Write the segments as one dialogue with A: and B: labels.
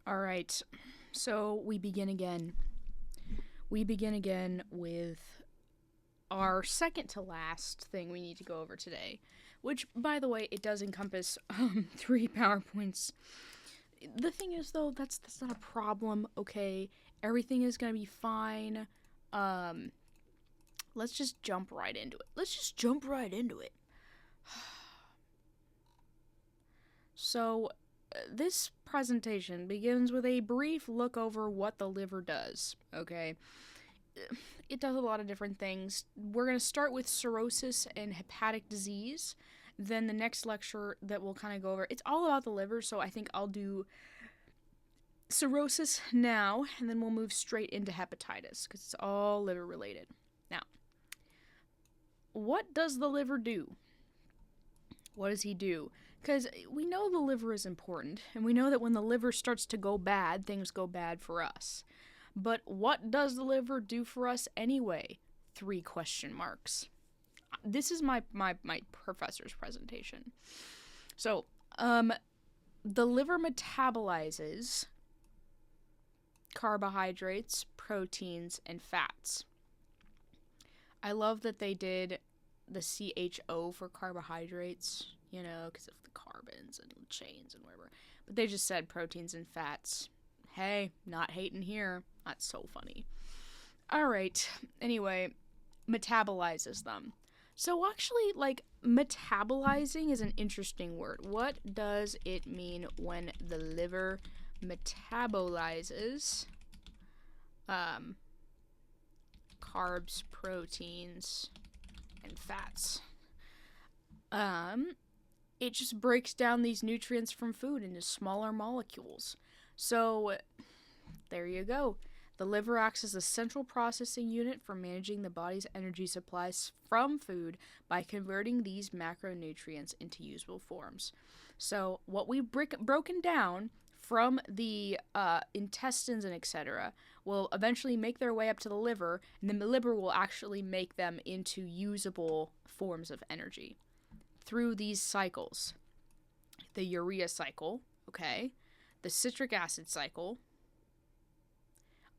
A: All right. So we begin again. We begin again with our second to last thing we need to go over today, which, by the way, it does encompass 3 PowerPoints. The thing is, though, that's not a problem. Okay, everything is gonna be fine. Um, let's just jump right into it. So, this presentation begins with a brief look over what the liver does. Okay, it does a lot of different things. We're going to start with cirrhosis and hepatic disease. Then the next lecture that we'll kind of go over, it's all about the liver, so I think I'll do cirrhosis now, and then we'll move straight into hepatitis, because it's all liver related. Now, what does the liver do? What does he do? Because we know the liver is important, and we know that when the liver starts to go bad, things go bad for us. But what does the liver do for us anyway? 3 question marks. This is my professor's presentation. So, the liver metabolizes carbohydrates, proteins, and fats. I love that they did the CHO for carbohydrates, because of the carbons and chains and whatever. But they just said proteins and fats. Hey, not hating here. That's so funny. Alright, anyway, metabolizes them. So actually, metabolizing is an interesting word. What does it mean when the liver metabolizes carbs, proteins, and fats? It just breaks down these nutrients from food into smaller molecules. So, there you go. The liver acts as a central processing unit for managing the body's energy supplies from food by converting these macronutrients into usable forms. So, what we've broken down from the intestines and etc. will eventually make their way up to the liver, and then the liver will actually make them into usable forms of energy through these cycles. The urea cycle, okay, the citric acid cycle,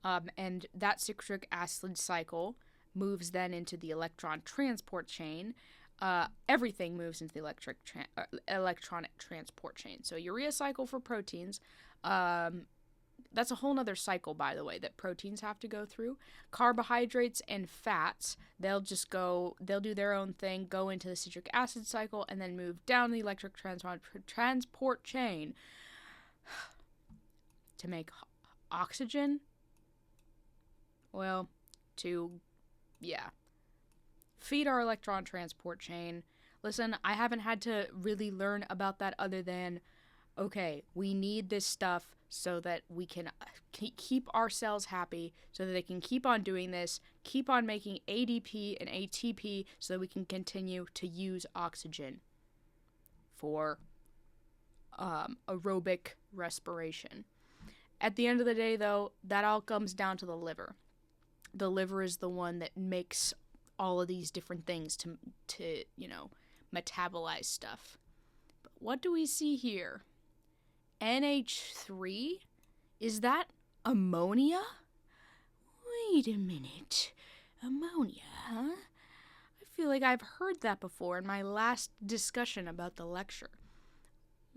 A: and that citric acid cycle moves then into the electron transport chain. Everything moves into the electronic transport chain. So urea cycle for proteins, that's a whole nother cycle, by the way, that proteins have to go through. Carbohydrates and fats, they'll do their own thing, go into the citric acid cycle, and then move down the electric transport chain to make oxygen. Well, feed our electron transport chain. Listen, I haven't had to really learn about that other than, okay, we need this stuff so that we can keep our cells happy, so that they can keep on doing this, keep on making ADP and ATP, so that we can continue to use oxygen for aerobic respiration. At the end of the day, though, that all comes down to the liver. The liver is the one that makes all of these different things to metabolize stuff. But what do we see here? NH3? Is that ammonia? Wait a minute. Ammonia, huh? I feel like I've heard that before in my last discussion about the lecture.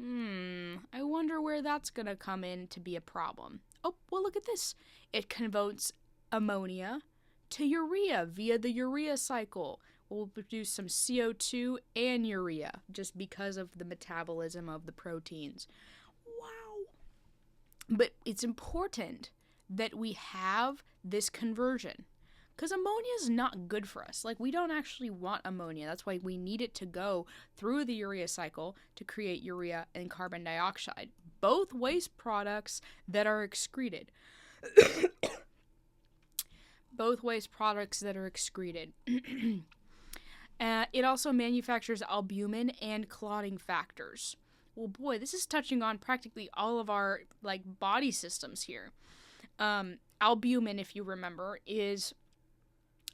A: I wonder where that's gonna come in to be a problem. Oh, well, look at this. It converts ammonia to urea via the urea cycle. We'll produce some CO2 and urea just because of the metabolism of the proteins. Wow. But it's important that we have this conversion, because ammonia is not good for us. We don't actually want ammonia. That's why we need it to go through the urea cycle to create urea and carbon dioxide, both waste products that are excreted. It also manufactures albumin and clotting factors. Well, boy, this is touching on practically all of our body systems here. Albumin, if you remember, is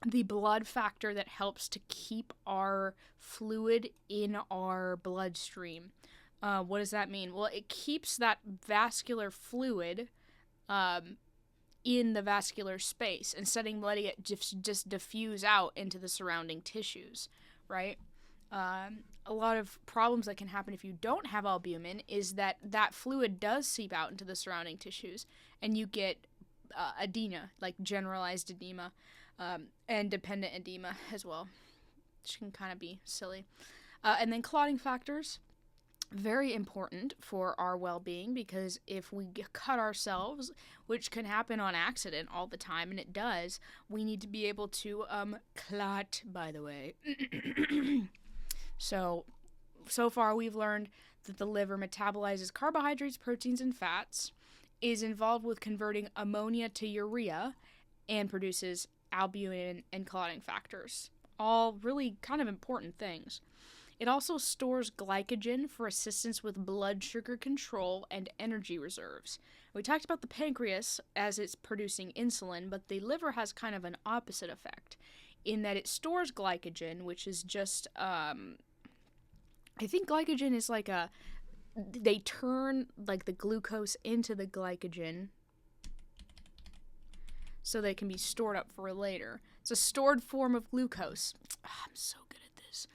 A: the blood factor that helps to keep our fluid in our bloodstream. What does that mean? Well, it keeps that vascular fluid in the vascular space instead of letting it just diffuse out into the surrounding tissues, right? A lot of problems that can happen if you don't have albumin is that that fluid does seep out into the surrounding tissues, and you get edema, like generalized edema, and dependent edema as well, which can kind of be silly. And then clotting factors, very important for our well-being, because if we cut ourselves, which can happen on accident all the time, and it does, we need to be able to clot, by the way. So far we've learned that the liver metabolizes carbohydrates, proteins, and fats, is involved with converting ammonia to urea, and produces albumin and clotting factors. All really kind of important things. It also stores glycogen for assistance with blood sugar control and energy reserves. We talked about the pancreas as it's producing insulin, but the liver has kind of an opposite effect in that it stores glycogen, which is just, I think glycogen is like they turn like the glucose into the glycogen so they can be stored up for later. It's a stored form of glucose. I'm so good at this.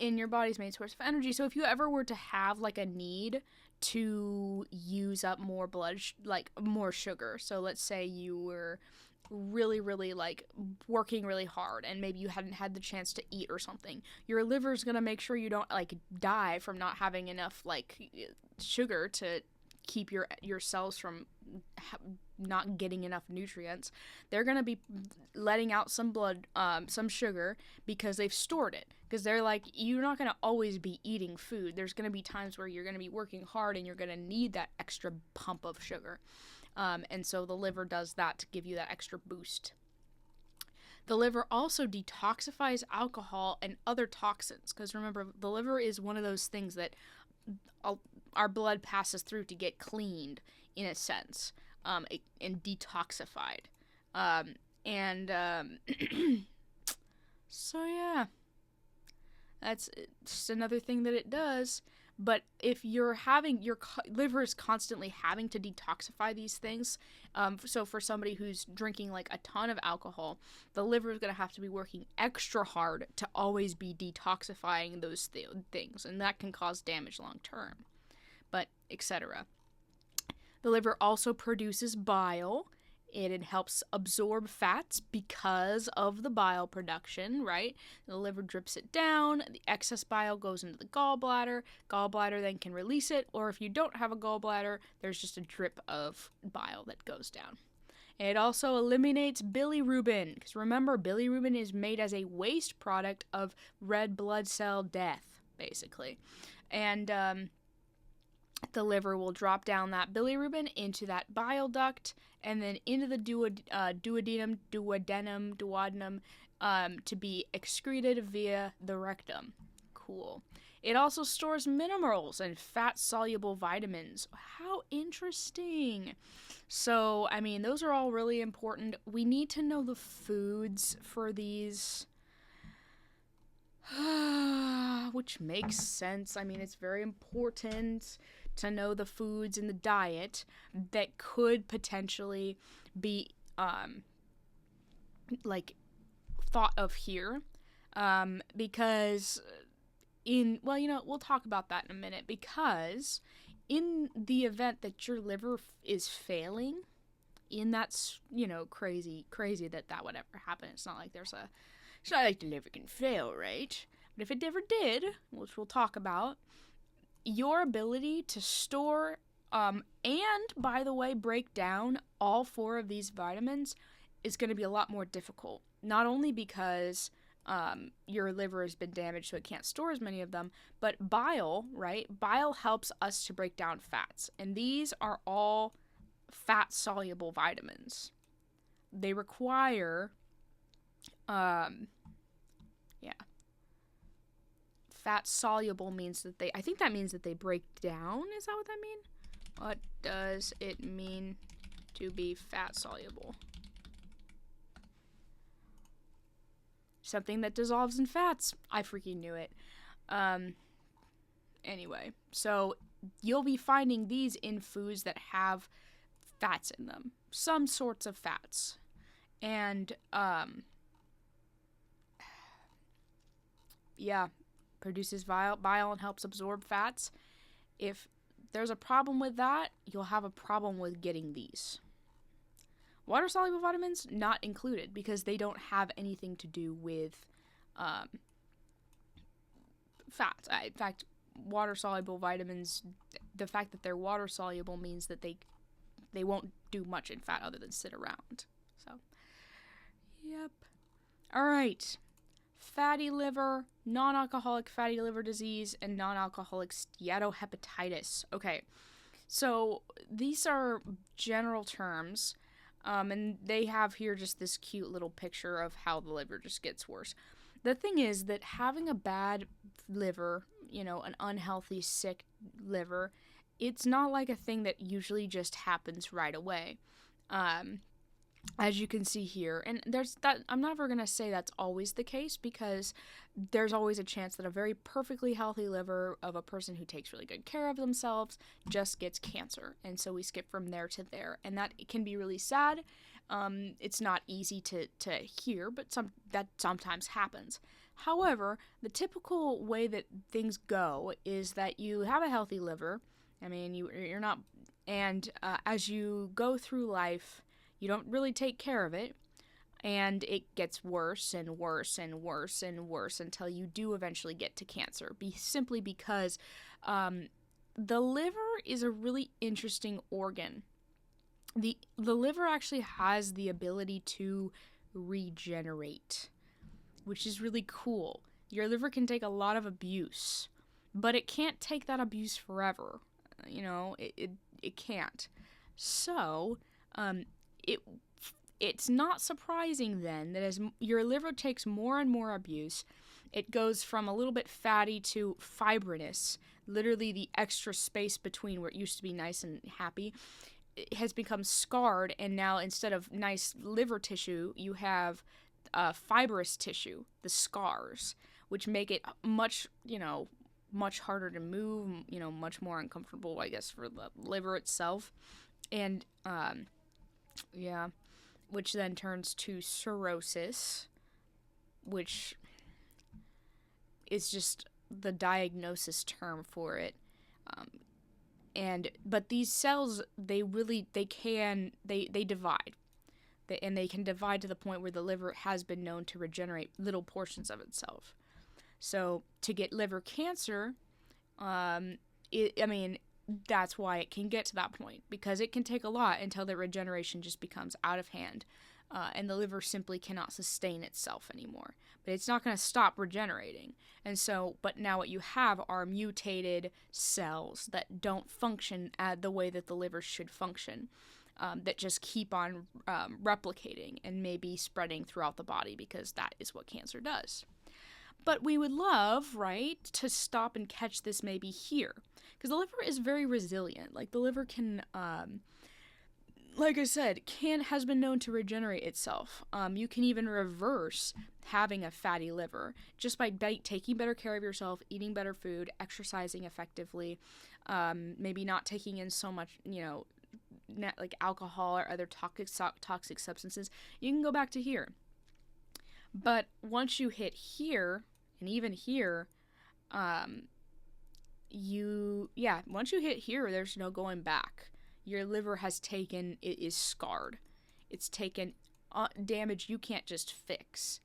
A: In your body's main source of energy. So if you ever were to have like a need to use up more more sugar, so let's say you were really like working really hard and maybe you hadn't had the chance to eat or something, your liver's gonna make sure you don't like die from not having enough like sugar to keep your cells from not getting enough nutrients. They're gonna be letting out some sugar because they've stored it, because they're like, you're not gonna always be eating food. There's gonna be times where you're gonna be working hard and you're gonna need that extra pump of sugar. And so the liver does that to give you that extra boost. The liver also detoxifies alcohol and other toxins, because remember, the liver is one of those things that our blood passes through to get cleaned, in a sense, and detoxified. So yeah, that's just another thing that it does. But if you're having, your liver is constantly having to detoxify these things, so for somebody who's drinking like a ton of alcohol, the liver is going to have to be working extra hard to always be detoxifying those things, and that can cause damage long term, but etc. The liver also produces bile. It helps absorb fats because of the bile production, right? The liver drips it down. The excess bile goes into the gallbladder. Gallbladder then can release it, or if you don't have a gallbladder, there's just a drip of bile that goes down. It also eliminates bilirubin, because remember, bilirubin is made as a waste product of red blood cell death, basically. And the liver will drop down that bilirubin into that bile duct and then into the duodenum to be excreted via the rectum. Cool. It also stores minerals and fat-soluble vitamins. How interesting. So, I mean, those are all really important. We need to know the foods for these, which makes sense. I mean, it's very important to know the foods in the diet that could potentially be thought of here, because we'll talk about that in a minute, because in the event that your liver is failing, that's crazy that would ever happen. It's not like the liver can fail, right? But if it ever did, which we'll talk about, your ability to store and, by the way, break down all 4 of these vitamins is going to be a lot more difficult. Not only because your liver has been damaged so it can't store as many of them, but bile, right? Bile helps us to break down fats, and these are all fat-soluble vitamins. They require, fat-soluble means that I think that means that they break down. Is that what that means? What does it mean to be fat-soluble? Something that dissolves in fats. I freaking knew it. Anyway, so you'll be finding these in foods that have fats in them, some sorts of fats. And, yeah, produces bile and helps absorb fats. If there's a problem with that, you'll have a problem with getting these. Water-soluble vitamins, not included, because they don't have anything to do with fats. In fact, water-soluble vitamins, the fact that they're water-soluble means that they won't do much in fat other than sit around. So, yep. All right. Fatty liver, non-alcoholic fatty liver disease, and non-alcoholic steatohepatitis. Okay, so these are general terms, and they have here just this cute little picture of how the liver just gets worse. The thing is that having a bad liver, an unhealthy, sick liver, it's not like a thing that usually just happens right away. As you can see here, and there's that, I'm never going to say that's always the case, because there's always a chance that a very perfectly healthy liver of a person who takes really good care of themselves just gets cancer, and so we skip from there to there, and that can be really sad. It's not easy to hear, but that sometimes happens. However, the typical way that things go is that you have a healthy liver. I mean, you're not, and as you go through life, you don't really take care of it, and it gets worse and worse and worse and worse until you do eventually get to cancer. Simply because the liver is a really interesting organ. The liver actually has the ability to regenerate, which is really cool. Your liver can take a lot of abuse, but it can't take that abuse forever. It can't. So, it's not surprising then that as your liver takes more and more abuse, it goes from a little bit fatty to fibrinous, literally the extra space between where it used to be nice and happy. It has become scarred, and now instead of nice liver tissue, you have fibrous tissue, the scars, which make it much harder to move, much more uncomfortable, I guess, for the liver itself. And, which then turns to cirrhosis, which is just the diagnosis term for it. But these cells, they divide. And they can divide to the point where the liver has been known to regenerate little portions of itself. So to get liver cancer, that's why it can get to that point, because it can take a lot until the regeneration just becomes out of hand, and the liver simply cannot sustain itself anymore. But it's not going to stop regenerating. And so, but now what you have are mutated cells that don't function the way that the liver should function, that just keep on replicating and maybe spreading throughout the body, because that is what cancer does. But we would love, right, to stop and catch this maybe here. Because the liver is very resilient. Like, the liver can, like I said, has been known to regenerate itself. You can even reverse having a fatty liver just by taking better care of yourself, eating better food, exercising effectively, maybe not taking in so much, like alcohol or other toxic substances. You can go back to here. But once you hit here, and even here, once you hit here, there's no going back. Your liver it is scarred. It's taken damage you can't just fix.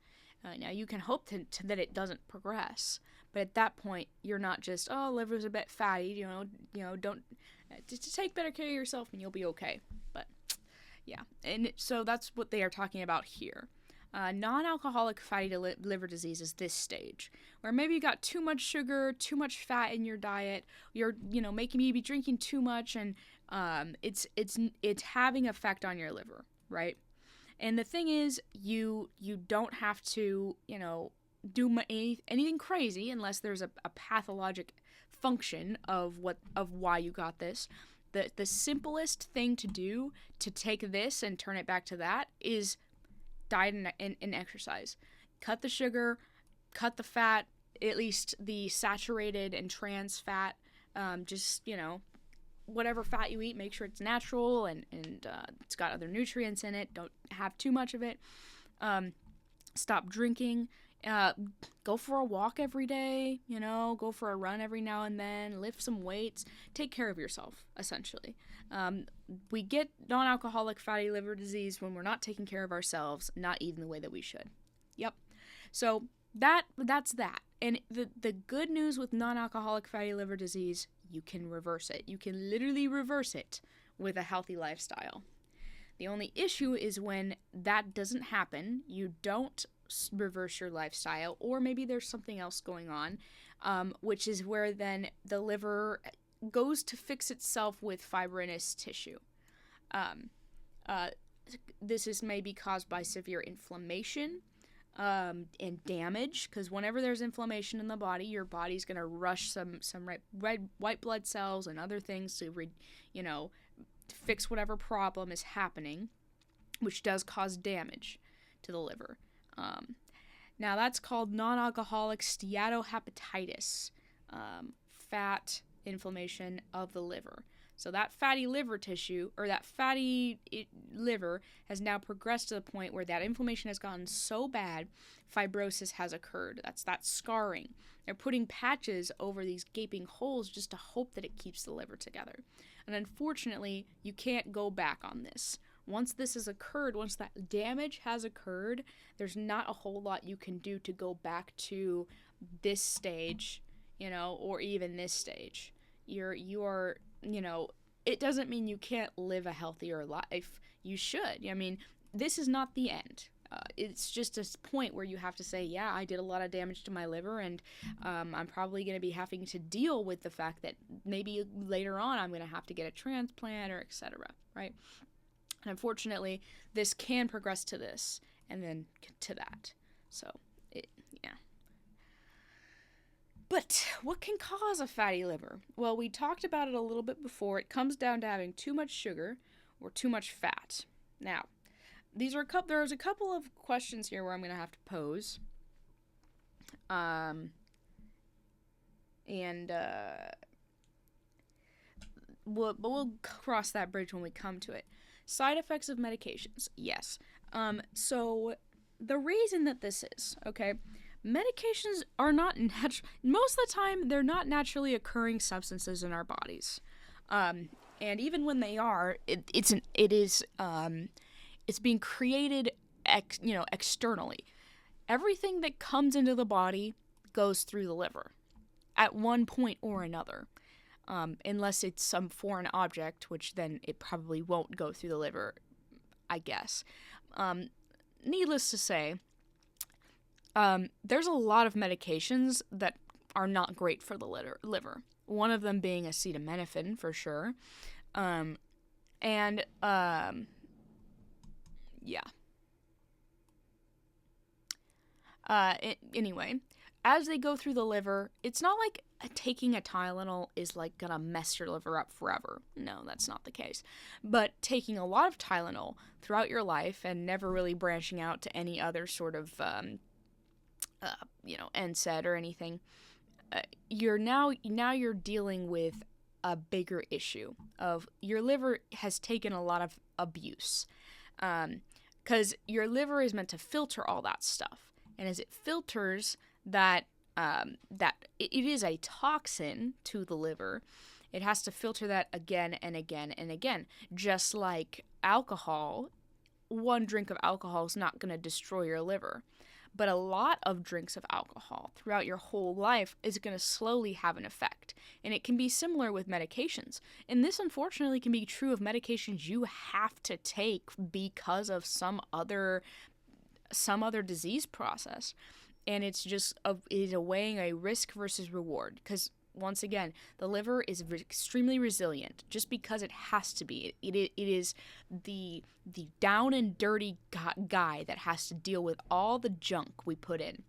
A: Now, you can hope that it doesn't progress, but at that point, you're not just, liver's a bit fatty, don't, just take better care of yourself and you'll be okay. But, yeah, and so that's what they are talking about here. Non-alcoholic fatty liver disease is this stage, where maybe you got too much sugar, too much fat in your diet, you're, making you be drinking too much, and it's having effect on your liver, right? And the thing is, you don't have to, do anything crazy unless there's a pathologic function of why you got this. The simplest thing to do to take this and turn it back to that is diet and exercise. Cut the sugar, cut the fat, at least the saturated and trans fat. Just, whatever fat you eat, make sure it's natural and it's got other nutrients in it. Don't have too much of it. Stop drinking. Go for a walk every day, go for a run every now and then, lift some weights, take care of yourself, essentially. We get non-alcoholic fatty liver disease when we're not taking care of ourselves, not eating the way that we should. Yep. So that's that. And the good news with non-alcoholic fatty liver disease, you can reverse it. You can literally reverse it with a healthy lifestyle. The only issue is when that doesn't happen, you don't reverse your lifestyle, or maybe there's something else going on, which is where then the liver goes to fix itself with fibrinous tissue. This is maybe caused by severe inflammation and damage, because whenever there's inflammation in the body, your body's going to rush some red white blood cells and other things to fix whatever problem is happening, which does cause damage to the liver. Now that's called non-alcoholic steatohepatitis, fat inflammation of the liver. So that fatty liver tissue, or that fatty liver, has now progressed to the point where that inflammation has gotten so bad, fibrosis has occurred. That's that scarring. They're putting patches over these gaping holes just to hope that it keeps the liver together. And unfortunately, you can't go back on this. Once this has occurred, once that damage has occurred, there's not a whole lot you can do to go back to this stage, or even this stage. You are, it doesn't mean you can't live a healthier life. You should. I mean, this is not the end. It's just a point where you have to say, yeah, I did a lot of damage to my liver, and I'm probably going to be having to deal with the fact that maybe later on I'm going to have to get a transplant or etc., right? And unfortunately, this can progress to this, and then to that. So, yeah. But what can cause a fatty liver? Well, we talked about it a little bit before. It comes down to having too much sugar or too much fat. Now, there's a couple of questions here where I'm going to have to pose. We'll cross that bridge when we come to it. Side effects of medications. Yes. So the reason that this is, okay, medications are not most of the time they're not naturally occurring substances in our bodies. And even when they are, it's being created externally. Everything that comes into the body goes through the liver at one point or another. Unless it's some foreign object, which then it probably won't go through the liver, I guess. Needless to say, there's a lot of medications that are not great for the liver. One of them being acetaminophen, for sure. Anyway, as they go through the liver, it's not like taking a Tylenol is like gonna mess your liver up forever. No, that's not the case. But taking a lot of Tylenol throughout your life and never really branching out to any other sort of, NSAID or anything, you're dealing with a bigger issue of your liver has taken a lot of abuse. Because your liver is meant to filter all that stuff. And as it filters that it is a toxin to the liver, it has to filter that again and again and again. Just like alcohol, one drink of alcohol is not going to destroy your liver. But a lot of drinks of alcohol throughout your whole life is going to slowly have an effect. And it can be similar with medications. And this, unfortunately, can be true of medications you have to take because of some other disease process. And it's just weighing a risk versus reward. Because, once again, the liver is extremely resilient just because it has to be. It is the down and dirty guy that has to deal with all the junk we put in.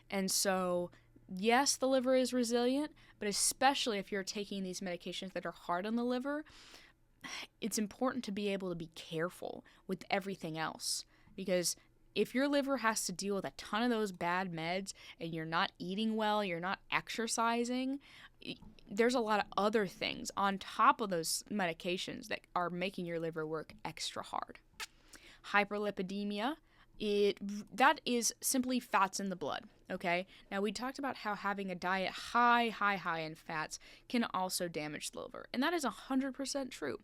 A: And so, yes, the liver is resilient, but especially if you're taking these medications that are hard on the liver, it's important to be able to be careful with everything else. Because if your liver has to deal with a ton of those bad meds and you're not eating well, you're not exercising, there's a lot of other things on top of those medications that are making your liver work extra hard. Hyperlipidemia, that is simply fats in the blood, okay? Now, we talked about how having a diet high in fats can also damage the liver, and that is 100% true.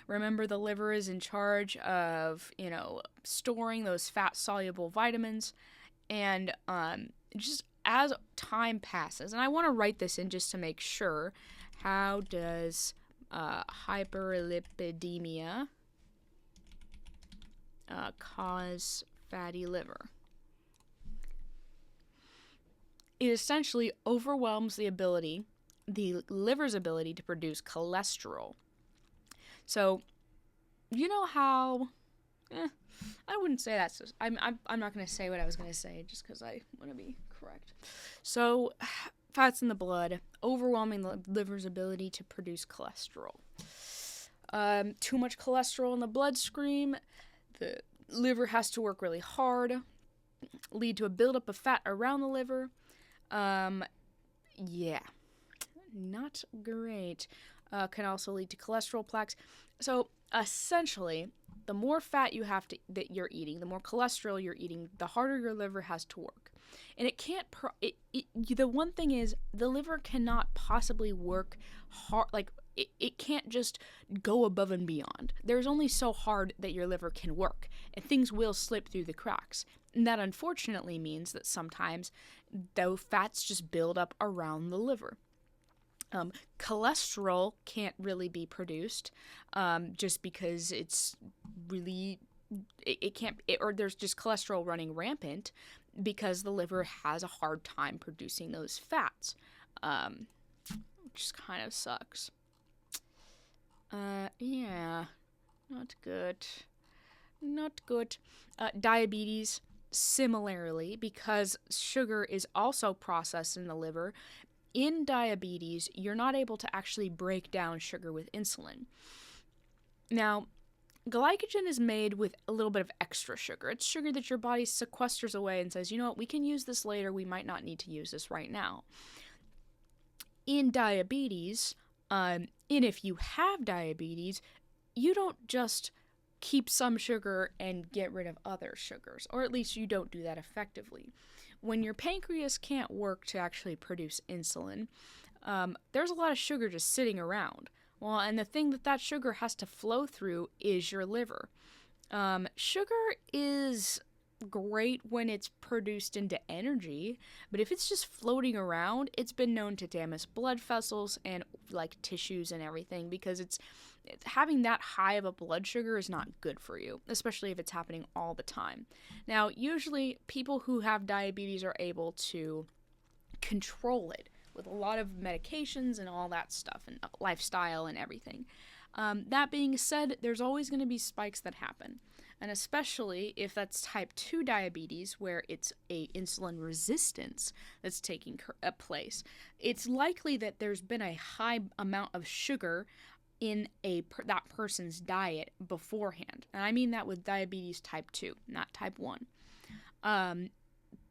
A: Remember, the liver is in charge of, storing those fat-soluble vitamins, and just as time passes, and I want to write this in just to make sure, how does hyperlipidemia cause fatty liver? It essentially overwhelms the liver's ability to produce cholesterol. So, you know how, I wouldn't say that. I'm not going to say what I was going to say just because I want to be correct. So, fats in the blood, overwhelming the liver's ability to produce cholesterol. Too much cholesterol in the bloodstream, the liver has to work really hard, lead to a buildup of fat around the liver. Yeah, not great. Can also lead to cholesterol plaques. So essentially, the more fat that you're eating, the more cholesterol you're eating, the harder your liver has to work. And it can't. The one thing is, the liver cannot possibly work hard. Like it can't just go above and beyond. There's only so hard that your liver can work, and things will slip through the cracks. And that unfortunately means that sometimes those fats just build up around the liver. Cholesterol can't really be produced just because it's really, or there's just cholesterol running rampant because the liver has a hard time producing those fats, which kind of sucks. Yeah, not good. Diabetes, similarly, because sugar is also processed in the liver. In diabetes, you're not able to actually break down sugar with insulin. Now, glycogen is made with a little bit of extra sugar. It's sugar that your body sequesters away and says, you know what, we can use this later, we might not need to use this right now. In diabetes, and if you have diabetes, you don't just keep some sugar and get rid of other sugars, or at least you don't do that effectively. When your pancreas can't work to actually produce insulin, there's a lot of sugar just sitting around. Well, and the thing that sugar has to flow through is your liver. Sugar is great when it's produced into energy, but if it's just floating around, it's been known to damage blood vessels and like tissues and everything, because it's having that high of a blood sugar is not good for you, especially if it's happening all the time. Now, usually people who have diabetes are able to control it with a lot of medications and all that stuff and lifestyle and everything. That being said, there's always going to be spikes that happen. And especially if that's type 2 diabetes, where it's a insulin resistance that's taking place, it's likely that there's been a high amount of sugar in that person's diet beforehand. And I mean that with diabetes type 2, not type 1.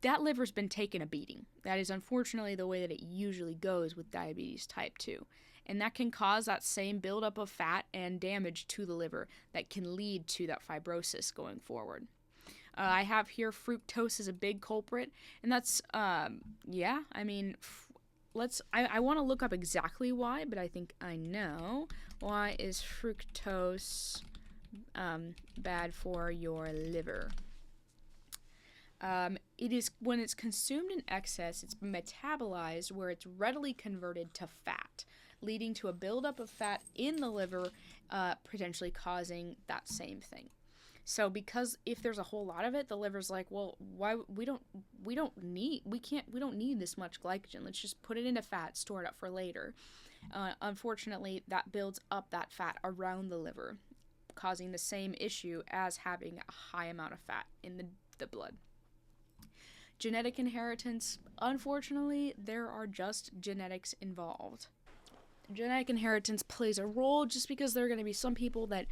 A: That liver's been taking a beating. That is unfortunately the way that it usually goes with diabetes type 2. And that can cause that same buildup of fat and damage to the liver that can lead to that fibrosis going forward. I have here fructose is a big culprit, and that's, I want to look up exactly why, but I think I know. Why is fructose bad for your liver? It is when it's consumed in excess, it's metabolized where it's readily converted to fat, leading to a buildup of fat in the liver, potentially causing that same thing. So because if there's a whole lot of it, the liver's like, well, why we don't need this much glycogen. Let's just put it into fat, store it up for later. Unfortunately, that builds up that fat around the liver, causing the same issue as having a high amount of fat in the blood. Genetic inheritance, unfortunately, there are just genetics involved. Genetic inheritance plays a role just because there are going to be some people that,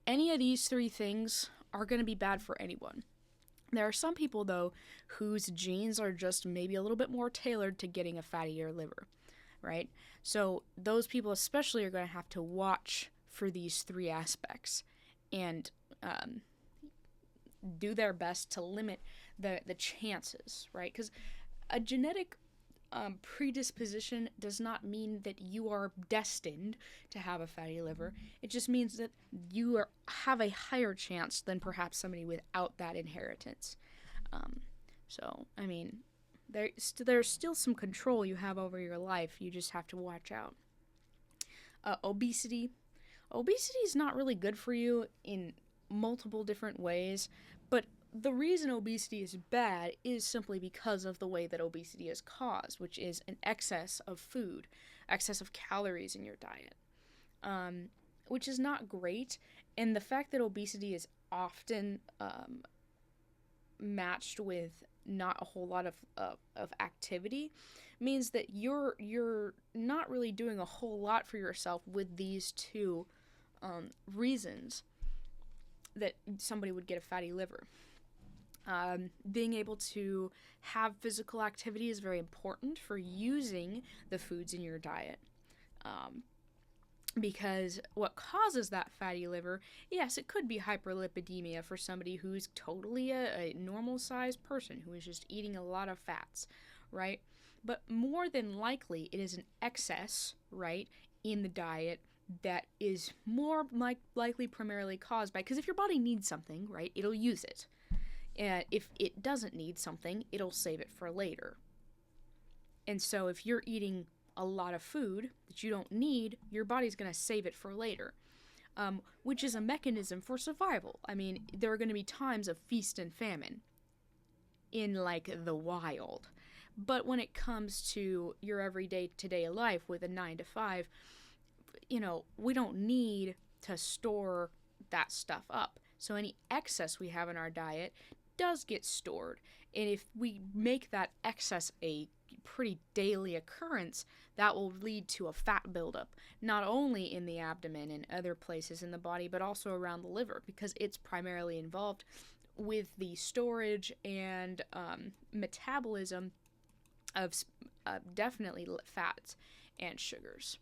A: any of these three things are going to be bad for anyone. There are some people, though, whose genes are just maybe a little bit more tailored to getting a fattier liver, right? So those people especially are going to have to watch for these three aspects and do their best to limit the chances, right? Because a genetic predisposition does not mean that you are destined to have a fatty liver. It just means that you have a higher chance than perhaps somebody without that inheritance. So, I mean, there's still some control you have over your life. You just have to watch out. Obesity. Obesity is not really good for you in multiple different ways, but the reason obesity is bad is simply because of the way that obesity is caused, which is an excess of food, excess of calories in your diet, which is not great. And the fact that obesity is often matched with not a whole lot of activity means that you're not really doing a whole lot for yourself with these two reasons that somebody would get a fatty liver. Being able to have physical activity is very important for using the foods in your diet. Because what causes that fatty liver, yes, it could be hyperlipidemia for somebody who's totally a normal-sized person who is just eating a lot of fats, right? But more than likely, it is an excess, right, in the diet that is more likely primarily caused by, because if your body needs something, right, it'll use it. And if it doesn't need something, it'll save it for later. And so if you're eating a lot of food that you don't need, your body's going to save it for later, which is a mechanism for survival. I mean, there are going to be times of feast and famine in, like, the wild. But when it comes to your everyday today life with a 9 to 5, we don't need to store that stuff up. So any excess we have in our diet does get stored. And if we make that excess a pretty daily occurrence, that will lead to a fat buildup, not only in the abdomen and other places in the body, but also around the liver, because it's primarily involved with the storage and metabolism of definitely fats and sugars.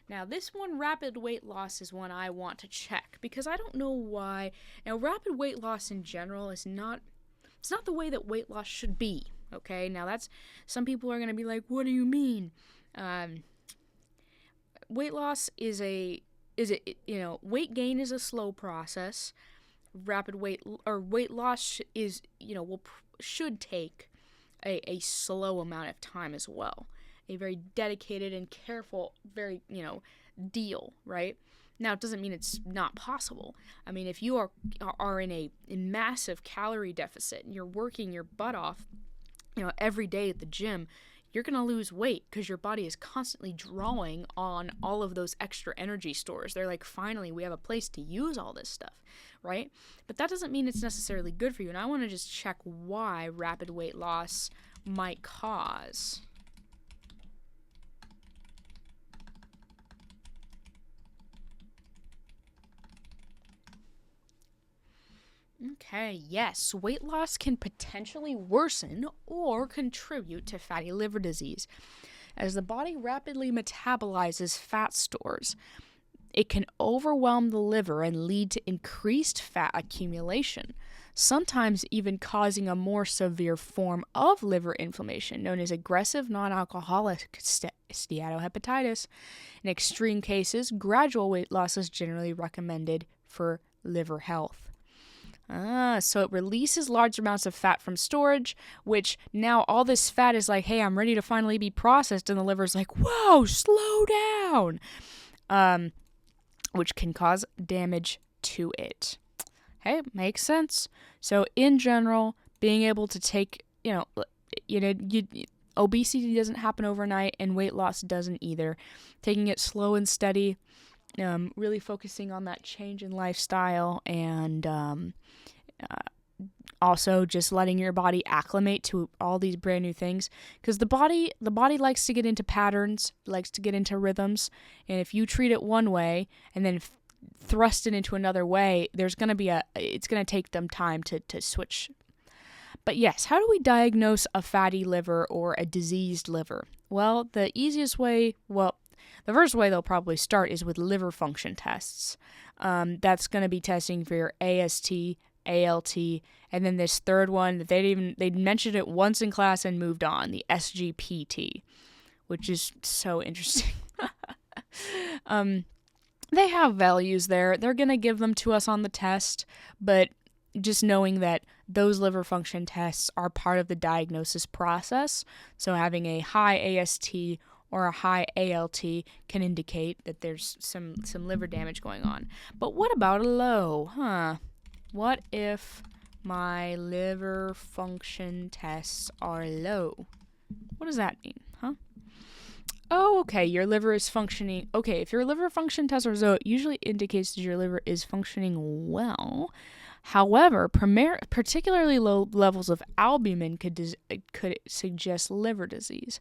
A: Now, this one, rapid weight loss, is one I want to check, because I don't know why. Now, rapid weight loss in general is not the way that weight loss should be, okay? Now, some people are going to be like, what do you mean? Weight loss weight gain is a slow process. Weight loss should take a slow amount of time as well. A very dedicated and careful, deal, right? Now, it doesn't mean it's not possible. I mean, if you are in a massive calorie deficit and you're working your butt off, every day at the gym, you're going to lose weight because your body is constantly drawing on all of those extra energy stores. They're like, finally, we have a place to use all this stuff, right? But that doesn't mean it's necessarily good for you. And I want to just check why rapid weight loss might cause. Okay, yes, weight loss can potentially worsen or contribute to fatty liver disease. As the body rapidly metabolizes fat stores, it can overwhelm the liver and lead to increased fat accumulation, sometimes even causing a more severe form of liver inflammation known as aggressive non-alcoholic steatohepatitis. In extreme cases, gradual weight loss is generally recommended for liver health. So it releases large amounts of fat from storage, which now all this fat is like, hey, I'm ready to finally be processed, and the liver's like, whoa, slow down, which can cause damage to it. Hey, makes sense. So in general, being able to take, obesity doesn't happen overnight, and weight loss doesn't either. Taking it slow and steady, really focusing on that change in lifestyle, and also just letting your body acclimate to all these brand new things, because the body likes to get into patterns, likes to get into rhythms, and if you treat it one way and then thrust it into another way, it's going to take them time to switch. But yes, how do we diagnose a fatty liver or a diseased liver? Well, the first way they'll probably start is with liver function tests. That's going to be testing for your AST, ALT, and then this third one that they mentioned it once in class and moved on, the SGPT, which is so interesting. They have values there. They're going to give them to us on the test, but just knowing that those liver function tests are part of the diagnosis process, so having a high AST or a high ALT can indicate that there's some liver damage going on. But what about a low? What if my liver function tests are low? What does that mean? Oh, okay, your liver is functioning. Okay, if your liver function tests are low, it usually indicates that your liver is functioning well. However, particularly low levels of albumin could suggest liver disease.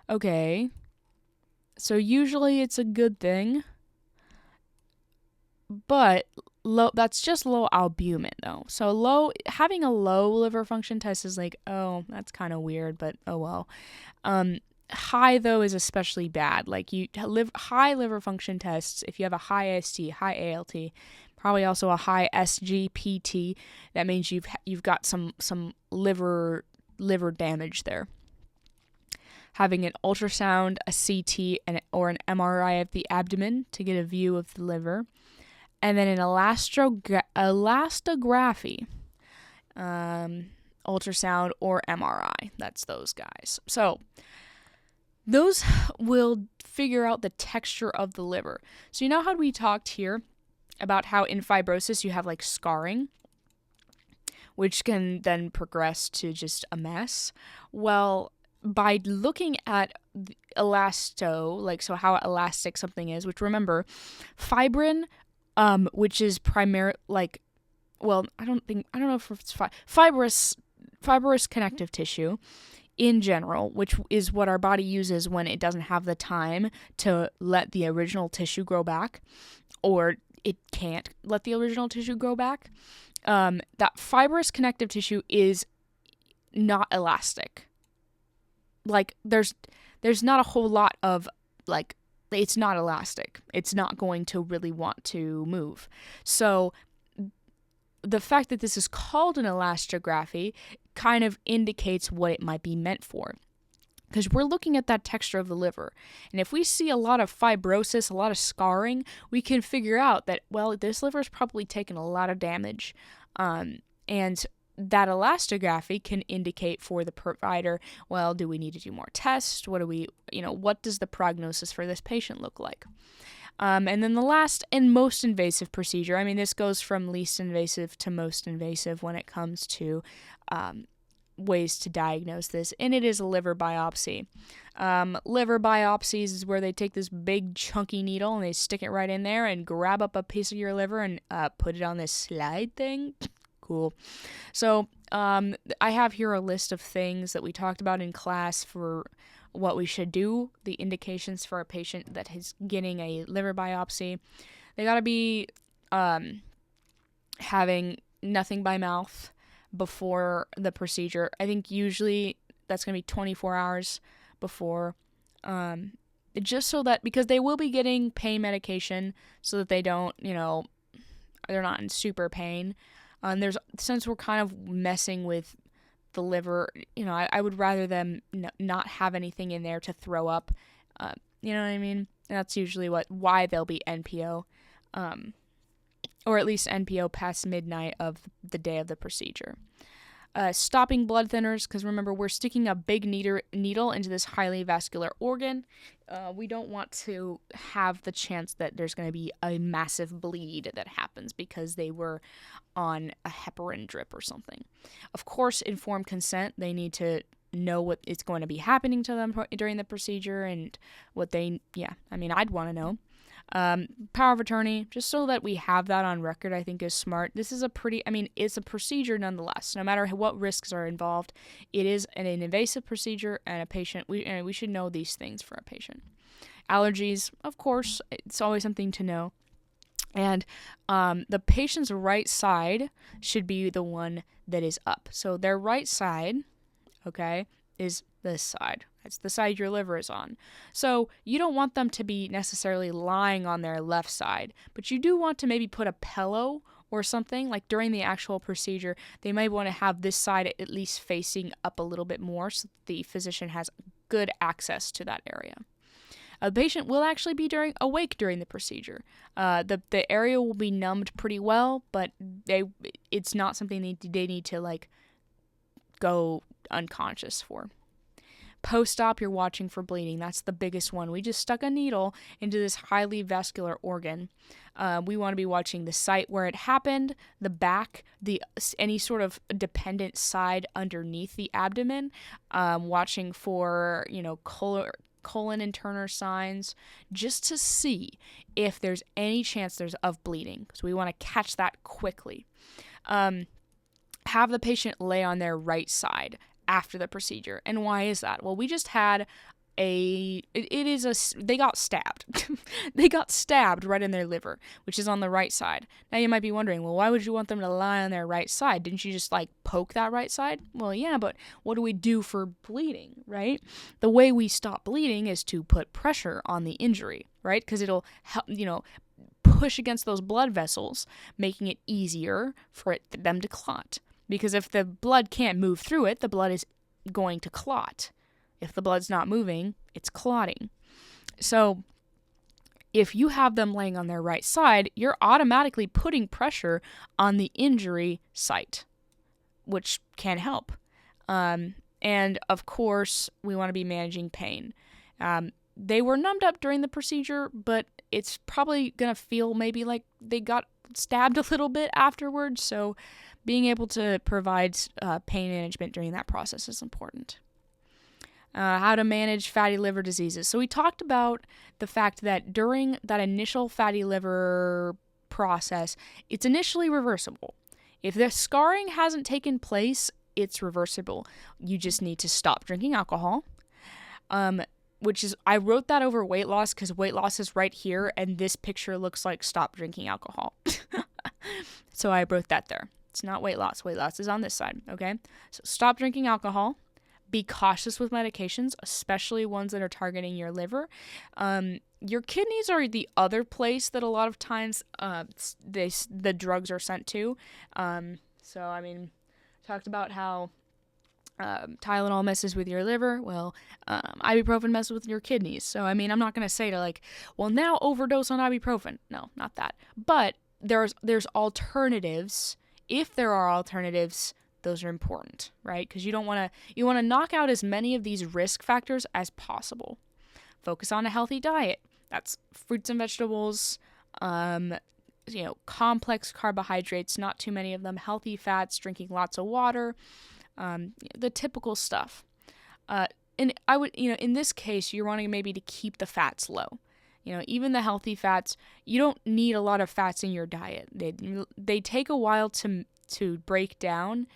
A: Okay, so usually it's a good thing, but that's just low albumin though. So having a low liver function test is like, oh, that's kind of weird, but oh well. High though is especially bad. Like high liver function tests, if you have a high AST, high ALT, probably also a high SGPT, that means you've got some liver damage there. Having an ultrasound, a CT, or an MRI of the abdomen to get a view of the liver, and then an elastography, ultrasound or MRI. That's those guys. So those will figure out the texture of the liver. So you know how we talked here about how in fibrosis you have like scarring, which can then progress to just a mess? Well, by looking at so how elastic something is, which remember, fibrin, which is I don't know if it's fibrous connective tissue in general, which is what our body uses when it doesn't have the time to let the original tissue grow back, or it can't let the original tissue grow back. That fibrous connective tissue is not elastic. Like there's not a whole lot of it's not elastic. It's not going to really want to move. So the fact that this is called an elastography kind of indicates what it might be meant for. Because we're looking at that texture of the liver. And if we see a lot of fibrosis, a lot of scarring, we can figure out that, well, this liver is probably taken a lot of damage. And that elastography can indicate for the provider, well, do we need to do more tests? What does the prognosis for this patient look like? And then the last and most invasive procedure, this goes from least invasive to most invasive when it comes to ways to diagnose this, and it is a liver biopsy. Liver biopsies is where they take this big chunky needle and they stick it right in there and grab up a piece of your liver and put it on this slide thing. Cool. So I have here a list of things that we talked about in class for what we should do, the indications for a patient that is getting a liver biopsy. They got to be having nothing by mouth before the procedure. I think usually that's going to be 24 hours before, just so that, because they will be getting pain medication so that they don't, they're not in super pain. Since we're kind of messing with the liver, I would rather them not have anything in there to throw up. You know what I mean? That's usually why they'll be NPO, or at least NPO past midnight of the day of the procedure. Stopping blood thinners, because remember, we're sticking a big needle into this highly vascular organ. We don't want to have the chance that there's going to be a massive bleed that happens because they were on a heparin drip or something. Of course, informed consent. They need to know what is going to be happening to them during the procedure and I'd want to know. Power of attorney, just so that we have that on record, I think is smart. This is it's a procedure nonetheless. No matter what risks are involved, it is an invasive procedure, and a patient, we should know these things for a patient. Allergies, of course, it's always something to know. And the patient's right side should be the one that is up. So their right side, okay, is this side. It's the side your liver is on. So you don't want them to be necessarily lying on their left side, but you do want to maybe put a pillow or something. Like during the actual procedure, they might want to have this side at least facing up a little bit more so that the physician has good access to that area. The patient will actually be awake during the procedure. The area will be numbed pretty well, but it's not something they need to like go unconscious for. Post-op, you're watching for bleeding. That's the biggest one. We just stuck a needle into this highly vascular organ. We want to be watching the site where it happened, the back, any sort of dependent side underneath the abdomen. Watching for colon and Turner signs, just to see if there's any chance of bleeding, because we want to catch that quickly. Have the patient lay on their right side after the procedure. And why is that? Well, we just had they got stabbed. They got stabbed right in their liver, which is on the right side. Now you might be wondering, well, why would you want them to lie on their right side? Didn't you just like poke that right side? Well, yeah, but what do we do for bleeding, right? The way we stop bleeding is to put pressure on the injury, right? Because it'll help, push against those blood vessels, making it easier for them to clot. Because if the blood can't move through it, the blood is going to clot. If the blood's not moving, it's clotting. So if you have them laying on their right side, you're automatically putting pressure on the injury site, which can help. And of course, we want to be managing pain. They were numbed up during the procedure, but it's probably going to feel maybe like they got stabbed a little bit afterwards. So being able to provide pain management during that process is important. How to manage fatty liver diseases. So we talked about the fact that during that initial fatty liver process, it's initially reversible. If the scarring hasn't taken place, it's reversible. You just need to stop drinking alcohol. I wrote that over weight loss because weight loss is right here, and this picture looks like stop drinking alcohol. So I wrote that there. It's not weight loss. Weight loss is on this side, okay? So stop drinking alcohol. Be cautious with medications, especially ones that are targeting your liver. Your kidneys are the other place that a lot of times the drugs are sent to. Talked about how Tylenol messes with your liver. Well, ibuprofen messes with your kidneys. So, I'm not going to say now overdose on ibuprofen. No, not that. But there's alternatives. If there are alternatives, those are important, right? Because you want to knock out as many of these risk factors as possible. Focus on a healthy diet. That's fruits and vegetables, complex carbohydrates, not too many of them, healthy fats, drinking lots of water, the typical stuff. And I would, in this case, you're wanting maybe to keep the fats low. Even the healthy fats, you don't need a lot of fats in your diet. They take a while to break down,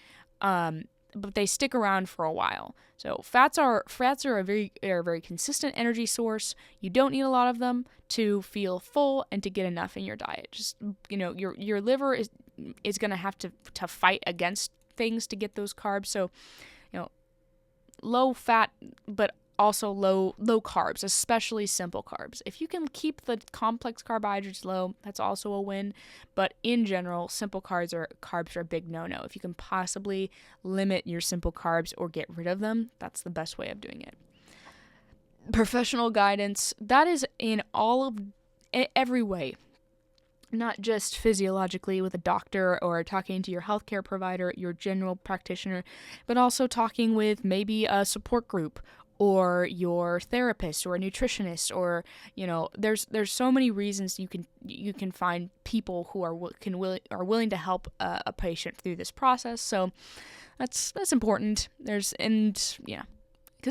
A: but they stick around for a while. So fats are a very consistent energy source. You don't need a lot of them to feel full and to get enough in your diet. Just your liver is going to have to fight against things to get those carbs. So low fat, but also low carbs, especially simple carbs. If you can keep the complex carbohydrates low, that's also a win. But in general, simple carbs are a big no-no. If you can possibly limit your simple carbs or get rid of them, that's the best way of doing it. Professional guidance, that is in every way. Not just physiologically with a doctor or talking to your healthcare provider, your general practitioner, but also talking with maybe a support group or your therapist or a nutritionist, or there's so many reasons you can find people who are willing to help a patient through this process. So that's important. Because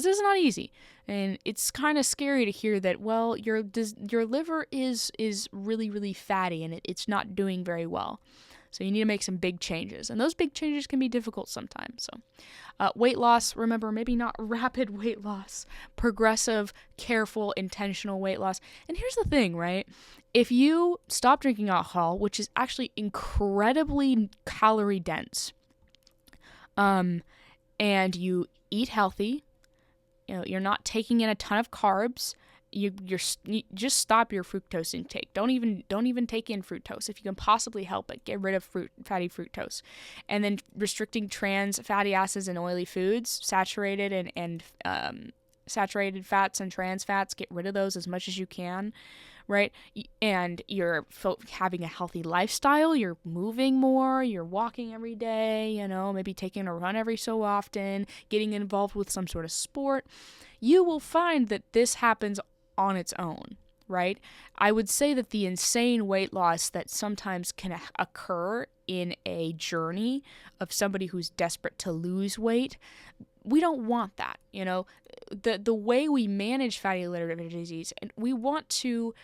A: it's not easy, and it's kind of scary to hear that. Well, your liver is really, really fatty and it's not doing very well. So you need to make some big changes, and those big changes can be difficult sometimes. So weight loss, remember, maybe not rapid weight loss, progressive, careful, intentional weight loss. And here's the thing, right? if you stop drinking alcohol, which is actually incredibly calorie dense, and you eat healthy, you're not taking in a ton of carbs. You just stop your fructose intake. Don't even take in fructose if you can possibly help it. Get rid of fatty fructose, and then restricting trans fatty acids and oily foods, saturated and saturated fats and trans fats. Get rid of those as much as you can, right? And you're having a healthy lifestyle. You're moving more. You're walking every day. Maybe taking a run every so often. Getting involved with some sort of sport. You will find that this happens on its own, right? I would say that the insane weight loss that sometimes can occur in a journey of somebody who's desperate to lose weight, we don't want that. The way we manage fatty liver disease, and we want to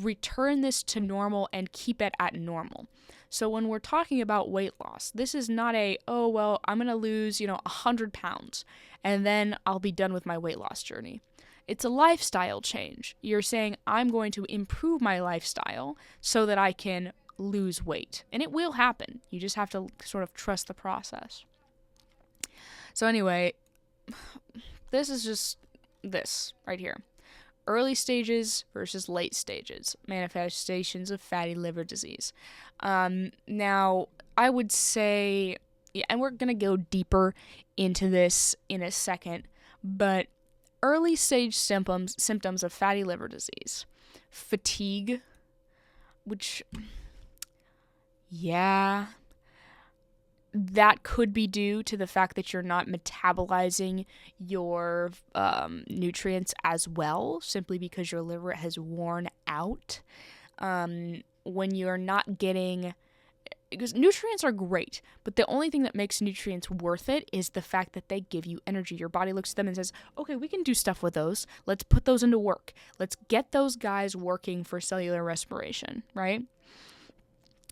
A: return this to normal and keep it at normal. So when we're talking about weight loss, this is not I'm going to lose, 100 pounds and then I'll be done with my weight loss journey. It's a lifestyle change. You're saying, I'm going to improve my lifestyle so that I can lose weight. And it will happen. You just have to sort of trust the process. So anyway, this is just this right here. Early stages versus late stages, manifestations of fatty liver disease. Now, I would say, and we're going to go deeper into this in a second, but early stage symptoms of fatty liver disease. Fatigue, which, that could be due to the fact that you're not metabolizing your nutrients as well, simply because your liver has worn out. When you're not getting... Because nutrients are great, but the only thing that makes nutrients worth it is the fact that they give you energy. Your body looks at them and says, okay, we can do stuff with those. Let's put those into work. Let's get those guys working for cellular respiration, right?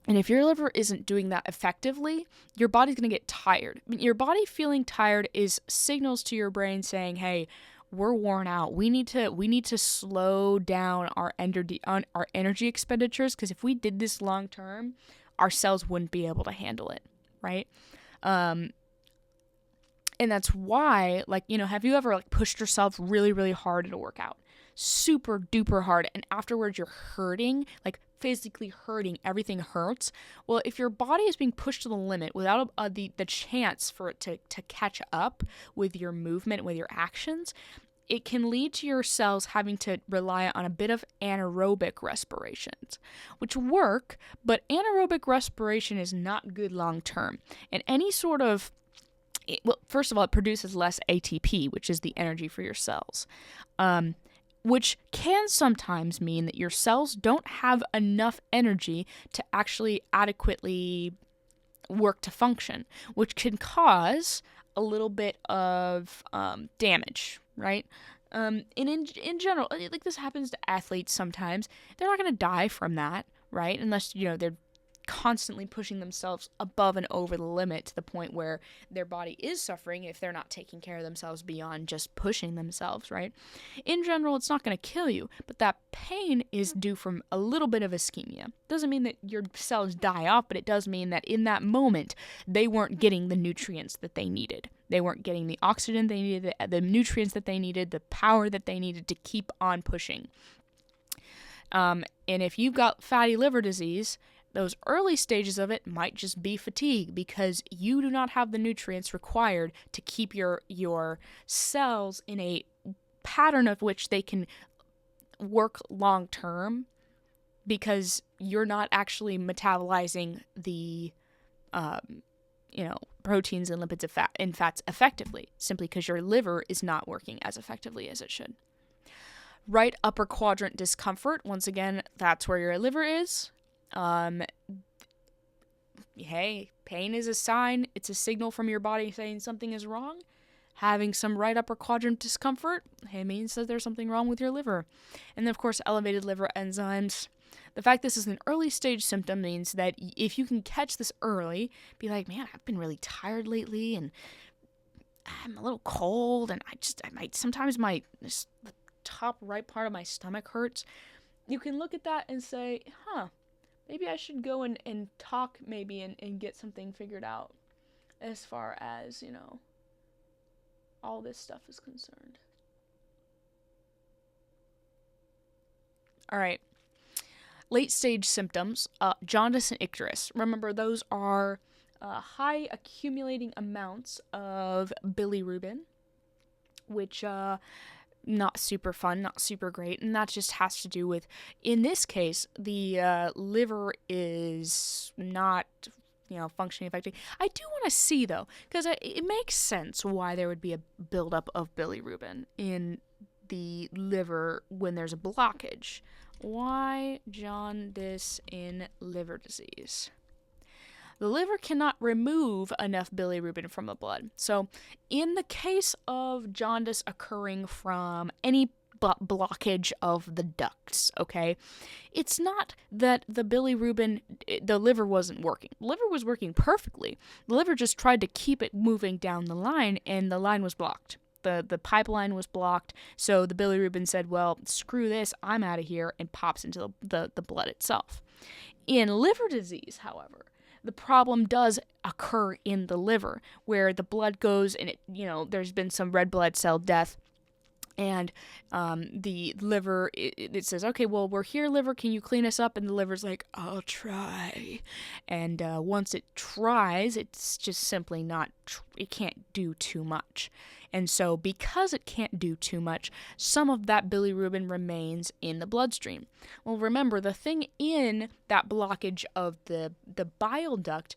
A: And if your liver isn't doing that effectively, your body's going to get tired. Your body feeling tired is signals to your brain saying, hey, we're worn out. We need to slow down our energy expenditures, because if we did this long term, our cells wouldn't be able to handle it, right? And that's why, have you ever pushed yourself really, really hard at a workout? Super duper hard, and afterwards you're hurting, physically hurting, everything hurts. Well, if your body is being pushed to the limit without the chance for it to catch up with your movement, with your actions, it can lead to your cells having to rely on a bit of anaerobic respirations, which work, but anaerobic respiration is not good long term. And any sort of, first of all, it produces less ATP, which is the energy for your cells, which can sometimes mean that your cells don't have enough energy to actually adequately work to function, which can cause a little bit of damage, right? And in general, this happens to athletes sometimes. They're not going to die from that, right? Unless, they're constantly pushing themselves above and over the limit to the point where their body is suffering if they're not taking care of themselves beyond just pushing themselves, right? In general, it's not going to kill you, but that pain is due from a little bit of ischemia. Doesn't mean that your cells die off, but it does mean that in that moment, they weren't getting the nutrients that they needed. They weren't getting the oxygen they needed, the nutrients that they needed, the power that they needed to keep on pushing. And if you've got fatty liver disease, those early stages of it might just be fatigue, because you do not have the nutrients required to keep your cells in a pattern of which they can work long term, because you're not actually metabolizing the proteins and lipids and fats effectively, simply because your liver is not working as effectively as it should. Right upper quadrant discomfort, once again, that's where your liver is. Hey, pain is a sign. It's a signal from your body saying something is wrong. Having some right upper quadrant discomfort, it means that there's something wrong with your liver. And then, of course, elevated liver enzymes. The fact this is an early stage symptom means that if you can catch this early, be like, man, I've been really tired lately, and I'm a little cold, and sometimes the top right part of my stomach hurts. you can look at that and say, maybe I should go and talk maybe and get something figured out as far as, all this stuff is concerned. All right. Late stage symptoms, jaundice and icterus. Remember, those are high accumulating amounts of bilirubin, which not super fun, not super great, and that just has to do with, in this case, the liver is not, functioning effectively. I do want to see, though, because it makes sense why there would be a buildup of bilirubin in the liver when there's a blockage. Why jaundice in liver disease? The liver cannot remove enough bilirubin from the blood. So, in the case of jaundice occurring from any blockage of the ducts, okay, it's not that the bilirubin, the liver wasn't working. The liver was working perfectly. The liver just tried to keep it moving down the line, and the line was blocked. The pipeline was blocked, so the bilirubin said, well, screw this, I'm out of here, and pops into the blood itself. In liver disease, however, the problem does occur in the liver, where the blood goes and there's been some red blood cell death, and the liver, it says, okay, well, we're here, liver, can you clean us up? And the liver's like, I'll try. And once it tries, it's just simply not, it can't do too much. And so because it can't do too much, some of that bilirubin remains in the bloodstream. Well, remember, the thing in that blockage of the bile duct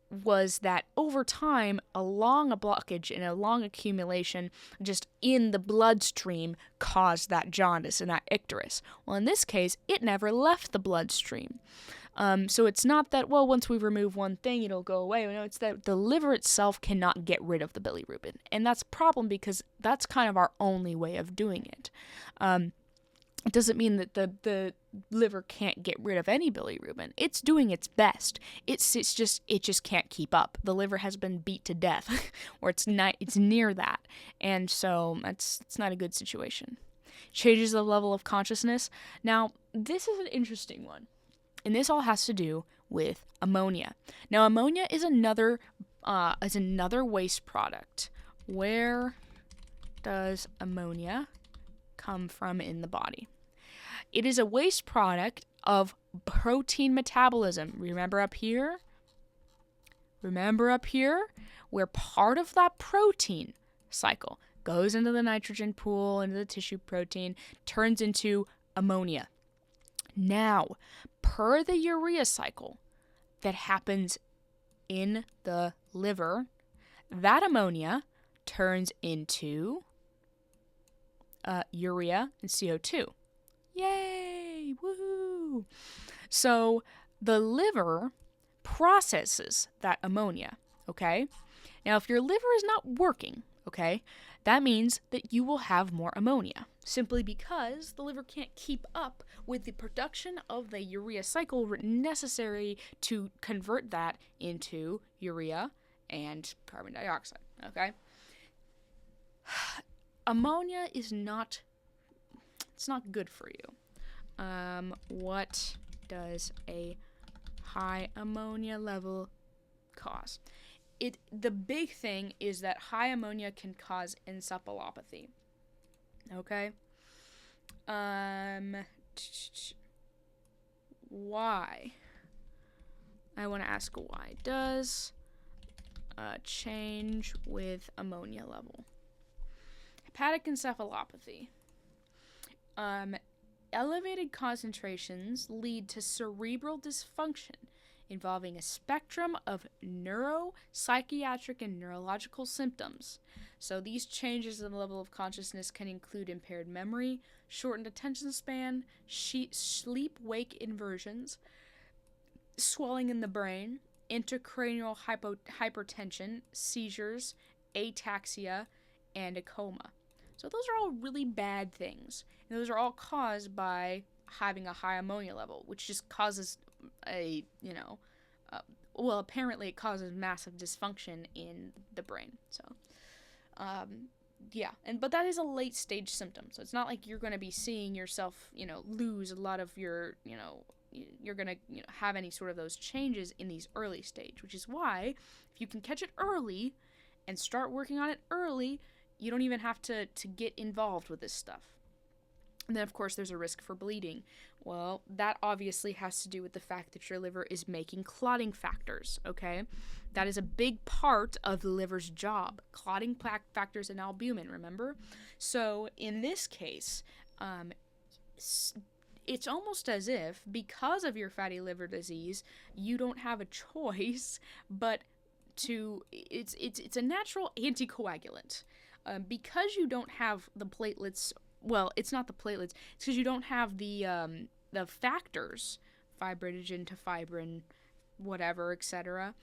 A: was that over time, a long blockage and a long accumulation just in the bloodstream caused that jaundice and that icterus. Well, in this case, it never left the bloodstream. So it's not that, well, once we remove one thing, it'll go away. No, it's that the liver itself cannot get rid of the bilirubin. And that's a problem because that's kind of our only way of doing it. It doesn't mean that the liver can't get rid of any bilirubin. It's doing its best. It just can't keep up. The liver has been beat to death, or it's near that, and so it's not a good situation. Changes the level of consciousness. Now, this is an interesting one, and this all has to do with ammonia. Now, ammonia is another waste product. Where does ammonia come from in the body? It is a waste product of protein metabolism. Remember up here? Where part of that protein cycle goes into the nitrogen pool, into the tissue protein, turns into ammonia. Now, per the urea cycle that happens in the liver, that ammonia turns into urea and CO2. Yay! Woohoo! So the liver processes that ammonia, okay? Now, if your liver is not working, okay, that means that you will have more ammonia, simply because the liver can't keep up with the production of the urea cycle necessary to convert that into urea and carbon dioxide, okay? Ammonia is not good for you. What does a high ammonia level cause? The big thing is that high ammonia can cause encephalopathy. Okay? Why? I want to ask why. Does change with ammonia level? Hepatic encephalopathy. Elevated concentrations lead to cerebral dysfunction involving a spectrum of neuropsychiatric and neurological symptoms. So these changes in the level of consciousness can include impaired memory, shortened attention span, sleep-wake inversions, swelling in the brain, intracranial hypertension, seizures, ataxia, and a coma. So those are all really bad things. And those are all caused by having a high ammonia level, which just causes apparently it causes massive dysfunction in the brain. So Yeah, but that is a late stage symptom. So it's not like you're going to be seeing yourself, lose a lot of your, you're going to have any sort of those changes in these early stage, which is why if you can catch it early and start working on it early, you don't even have to get involved with this stuff. And then, of course, there's a risk for bleeding. Well, that obviously has to do with the fact that your liver is making clotting factors, okay? That is a big part of the liver's job. Clotting factors and albumin, remember? So, in this case, it's almost as if, because of your fatty liver disease, you don't have a choice but it's a natural anticoagulant. Because you don't have the platelets. Well, it's not the platelets. It's because you don't have the factors, fibrinogen to fibrin, whatever, etc.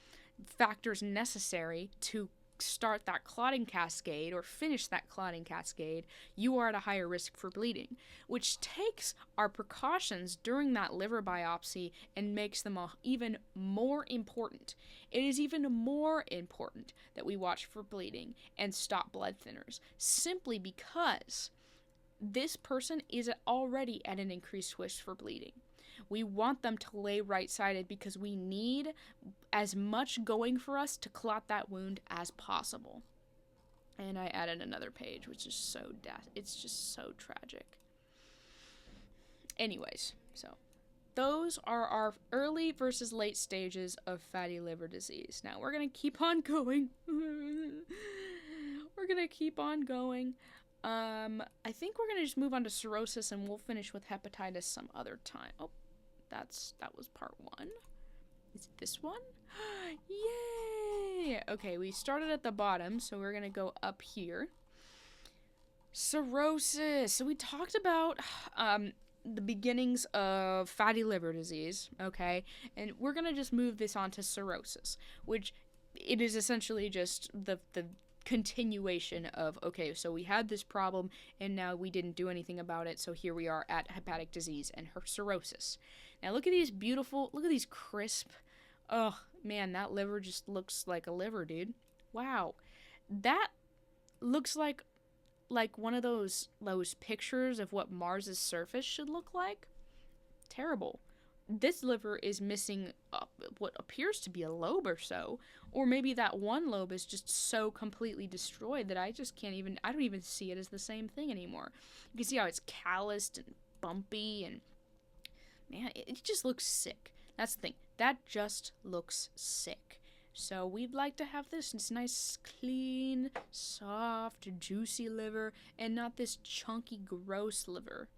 A: Factors necessary to start that clotting cascade or finish that clotting cascade. You are at a higher risk for bleeding, which takes our precautions during that liver biopsy and makes them even more important. It is even more important that we watch for bleeding and stop blood thinners, simply because this person is already at an increased risk for bleeding. We want them to lay right-sided because we need as much going for us to clot that wound as possible. And I added another page, which is it's just so tragic. Anyways, so those are our early versus late stages of fatty liver disease. Now we're going to keep on going. I think we're going to just move on to cirrhosis and we'll finish with hepatitis some other time. Oh, that was part 1. Is it this one? Yay! Okay, we started at the bottom, so we're going to go up here. Cirrhosis. So we talked about the beginnings of fatty liver disease, okay? And we're going to just move this on to cirrhosis, which it is essentially just the continuation of, okay, so we had this problem and now we didn't do anything about it, so here we are at hepatic disease and cirrhosis. Now look at these crisp, oh man, that liver just looks like a liver, dude. Wow. That looks like one of those pictures of what Mars's surface should look like. Terrible. This liver is missing what appears to be a lobe or so, or maybe that one lobe is just so completely destroyed that I don't even see it as the same thing anymore. You can see how it's calloused and bumpy, and man, it just looks sick. That's the thing. That just looks sick. So we'd like to have this nice, clean, soft, juicy liver, and not this chunky, gross liver.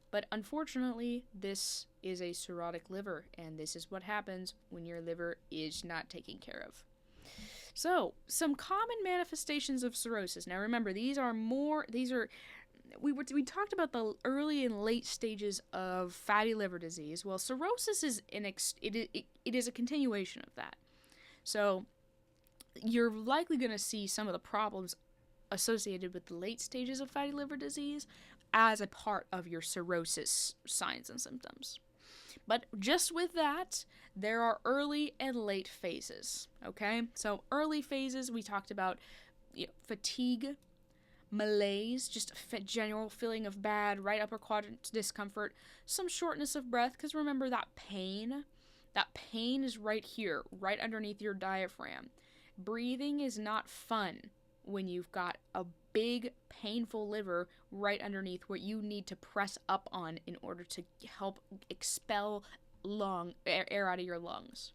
A: But unfortunately, this is a cirrhotic liver, and this is what happens when your liver is not taken care of. So, some common manifestations of cirrhosis. Now remember, we talked about the early and late stages of fatty liver disease. Well, cirrhosis is it is a continuation of that. So, you're likely going to see some of the problems associated with the late stages of fatty liver disease as a part of your cirrhosis signs and symptoms. But just with that, there are early and late phases, okay? So early phases, we talked about fatigue, malaise, just a general feeling of bad, right upper quadrant discomfort, some shortness of breath, because remember that pain is right here, right underneath your diaphragm. Breathing is not fun when you've got a big, painful liver right underneath what you need to press up on in order to help expel air out of your lungs.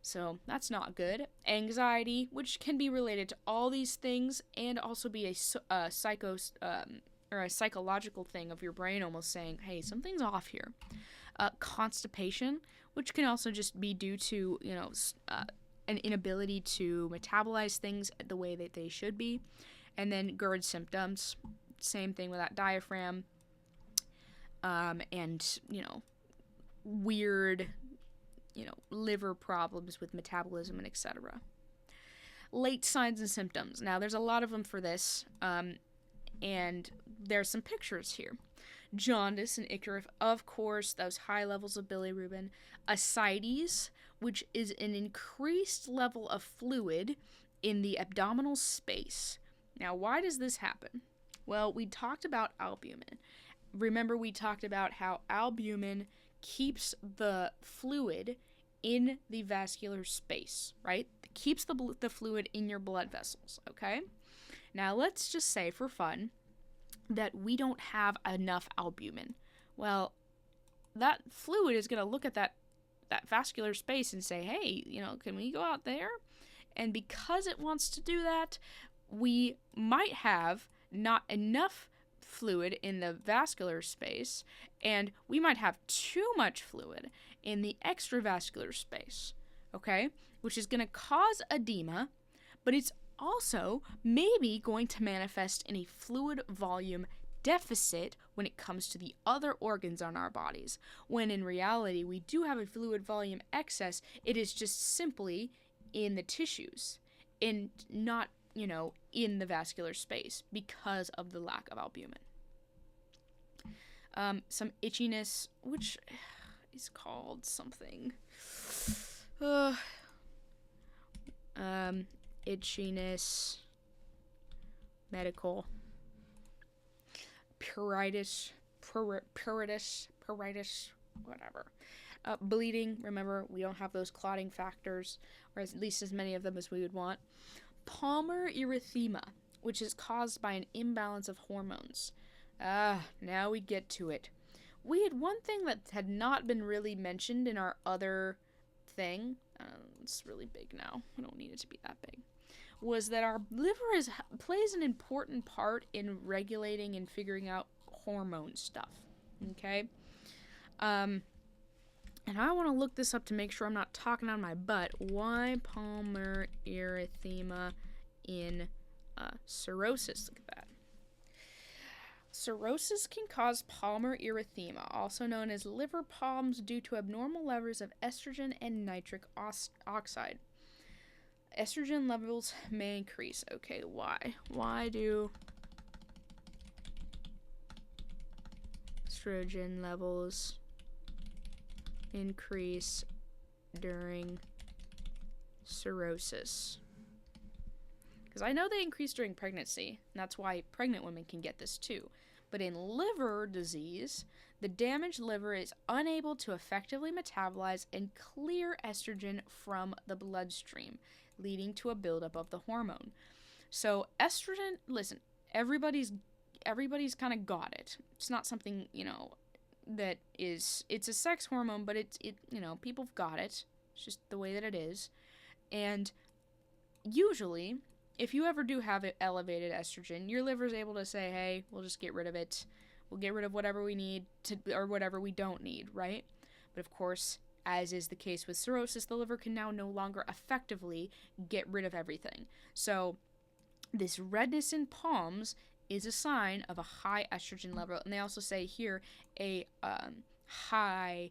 A: So that's not good. Anxiety, which can be related to all these things and also be a psychological thing of your brain almost saying, hey, something's off here. Constipation, which can also just be due to, an inability to metabolize things the way that they should be. And then GERD symptoms, same thing with that diaphragm, and, weird, liver problems with metabolism and etc. Late signs and symptoms. Now, there's a lot of them for this, and there's some pictures here. Jaundice and ichor, of course, those high levels of bilirubin. Ascites, which is an increased level of fluid in the abdominal space. Now, why does this happen? Well, we talked about albumin. Remember, we talked about how albumin keeps the fluid in the vascular space, right? It keeps the fluid in your blood vessels, okay? Now, let's just say for fun that we don't have enough albumin. Well, that fluid is going to look at that vascular space and say, hey, can we go out there? And because it wants to do that, we might have not enough fluid in the vascular space, and we might have too much fluid in the extravascular space, okay? Which is going to cause edema, but it's also maybe going to manifest in a fluid volume deficit when it comes to the other organs on our bodies, when in reality we do have a fluid volume excess. It is just simply in the tissues and not, in the vascular space because of the lack of albumin. Some itchiness, which is called something. Itchiness, medical, pruritus, whatever. Bleeding, remember, we don't have those clotting factors, or at least as many of them as we would want. Palmar erythema, which is caused by an imbalance of hormones. Now we get to it. We had one thing that had not been really mentioned in our other thing. It's really big now. I don't need it to be that big. Was that our liver plays an important part in regulating and figuring out hormone stuff. Okay? And I want to look this up to make sure I'm not talking on my butt. Why palmar erythema in cirrhosis? Look at that. Cirrhosis can cause palmar erythema, also known as liver palms, due to abnormal levels of estrogen and nitric oxide. Estrogen levels may increase. Okay, why? Why do estrogen levels increase during cirrhosis? Because I know they increase during pregnancy, and that's why pregnant women can get this too. But in liver disease, the damaged liver is unable to effectively metabolize and clear estrogen from the bloodstream, leading to a buildup of the hormone. So estrogen, listen, everybody's kind of got it. It's not something, that is, it's a sex hormone, but it people have got it. It's just the way that it is. And usually, if you ever do have elevated estrogen, your liver is able to say, hey, we'll just get rid of it. We'll get rid of whatever we need or whatever we don't need, right? But of course, as is the case with cirrhosis, the liver can now no longer effectively get rid of everything. So this redness in palms is a sign of a high estrogen level. And they also say here a high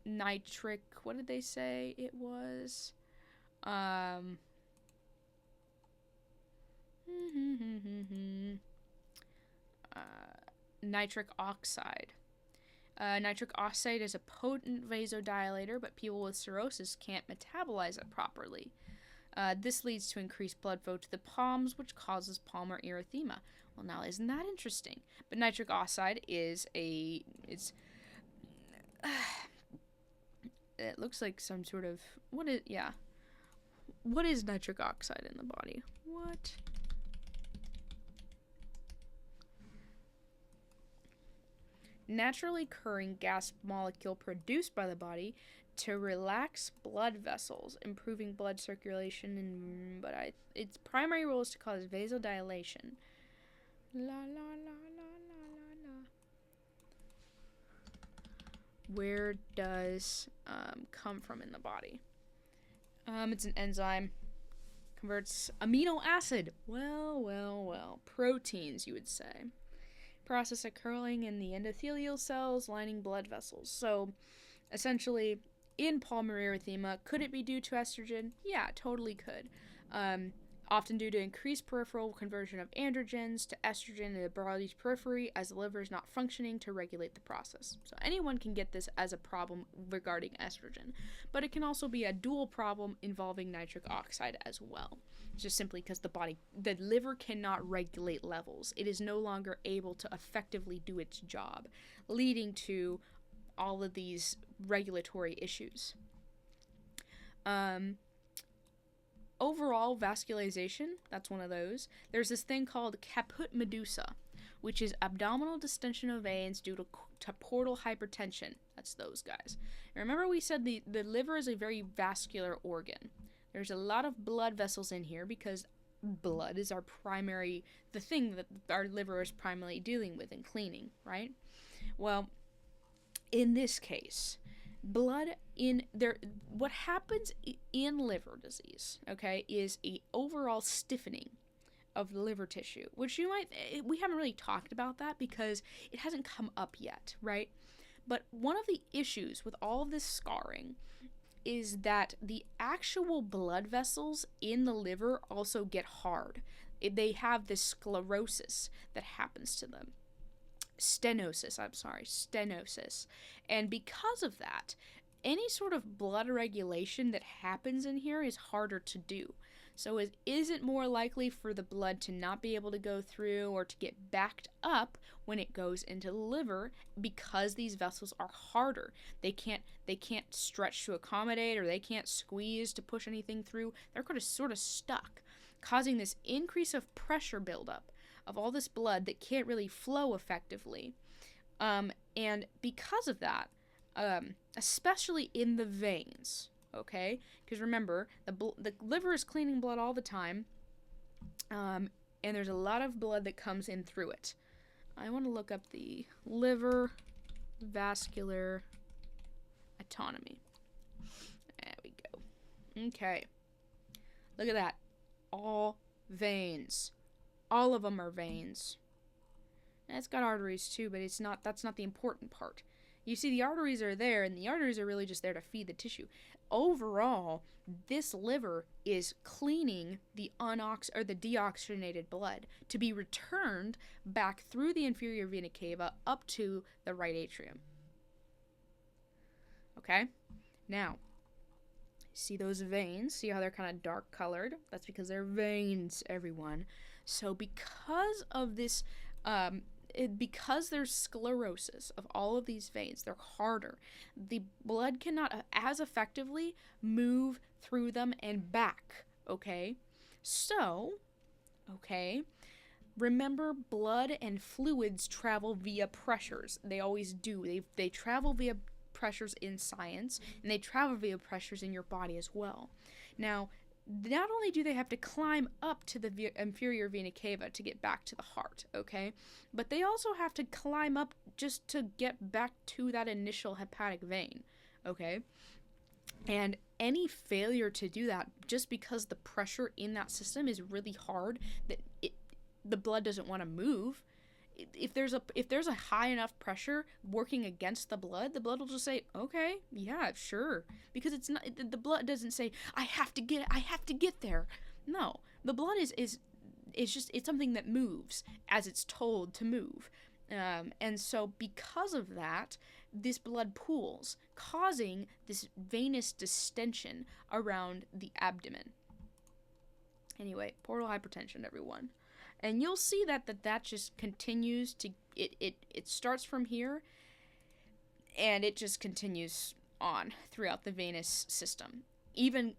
A: nitric, what did they say it was? Nitric oxide. Nitric oxide is a potent vasodilator, but people with cirrhosis can't metabolize it properly. This leads to increased blood flow to the palms, which causes palmar erythema. Well, now, isn't that interesting? But nitric oxide is it looks like some sort of, what is nitric oxide in the body? What? Naturally occurring gas molecule produced by the body to relax blood vessels, improving blood circulation, its primary role is to cause vasodilation. La la la la la la la. Where does come from in the body? It's an enzyme. Converts amino acid. Well. Proteins, you would say. Process occurring in the endothelial cells lining blood vessels. So, essentially, in palmar erythema, could it be due to estrogen? Yeah, totally could. often due to increased peripheral conversion of androgens to estrogen in the body's periphery as the liver is not functioning to regulate the process. So anyone can get this as a problem regarding estrogen, but it can also be a dual problem involving nitric oxide as well. Just simply because the liver cannot regulate levels. It is no longer able to effectively do its job, leading to all of these regulatory issues. Overall vascularization, that's one of those. There's this thing called caput medusa, which is abdominal distension of veins due to portal hypertension. That's those guys. And remember we said the liver is a very vascular organ. There's a lot of blood vessels in here because blood is the thing that our liver is primarily dealing with and cleaning, right? Well, in this case, what happens in liver disease, okay, is a overall stiffening of the liver tissue, which we haven't really talked about that because it hasn't come up yet, right? But one of the issues with all of this scarring is that the actual blood vessels in the liver also get hard. They have this sclerosis that happens to them. Stenosis. And because of that, any sort of blood regulation that happens in here is harder to do. So is it more likely for the blood to not be able to go through or to get backed up when it goes into the liver because these vessels are harder? They can't stretch to accommodate, or they can't squeeze to push anything through. They're kind of sort of stuck, causing this increase of pressure buildup of all this blood that can't really flow effectively. And because of that, especially in the veins, okay? Because remember, the liver is cleaning blood all the time, and there's a lot of blood that comes in through it. I want to look up the liver vascular autonomy. There we go. Okay. Look at that. All veins. All of them are veins. And it's got arteries too, but that's not the important part. You see, the arteries are there, and the arteries are really just there to feed the tissue. Overall, this liver is cleaning the deoxygenated blood to be returned back through the inferior vena cava up to the right atrium. Okay? Now, see those veins? See how they're kind of dark colored? That's because they're veins, everyone. So because of this, because there's sclerosis of all of these veins, they're harder. The blood cannot as effectively move through them and back, okay? So, okay, remember blood and fluids travel via pressures. They always do. They travel via pressures in science, and they travel via pressures in your body as well. Now, not only do they have to climb up to the inferior vena cava to get back to the heart, okay, but they also have to climb up just to get back to that initial hepatic vein, okay? And any failure to do that, just because the pressure in that system is really hard, that the blood doesn't want to move. If there's a high enough pressure working against the blood will just say, okay, yeah, sure, because it's not, the blood doesn't say I have to get there. No, the blood is just, it's something that moves as it's told to move, and so because of that, this blood pools, causing this venous distension around the abdomen. Anyway, portal hypertension, everyone. And you'll see that just continues to, it starts from here, and it just continues on throughout the venous system.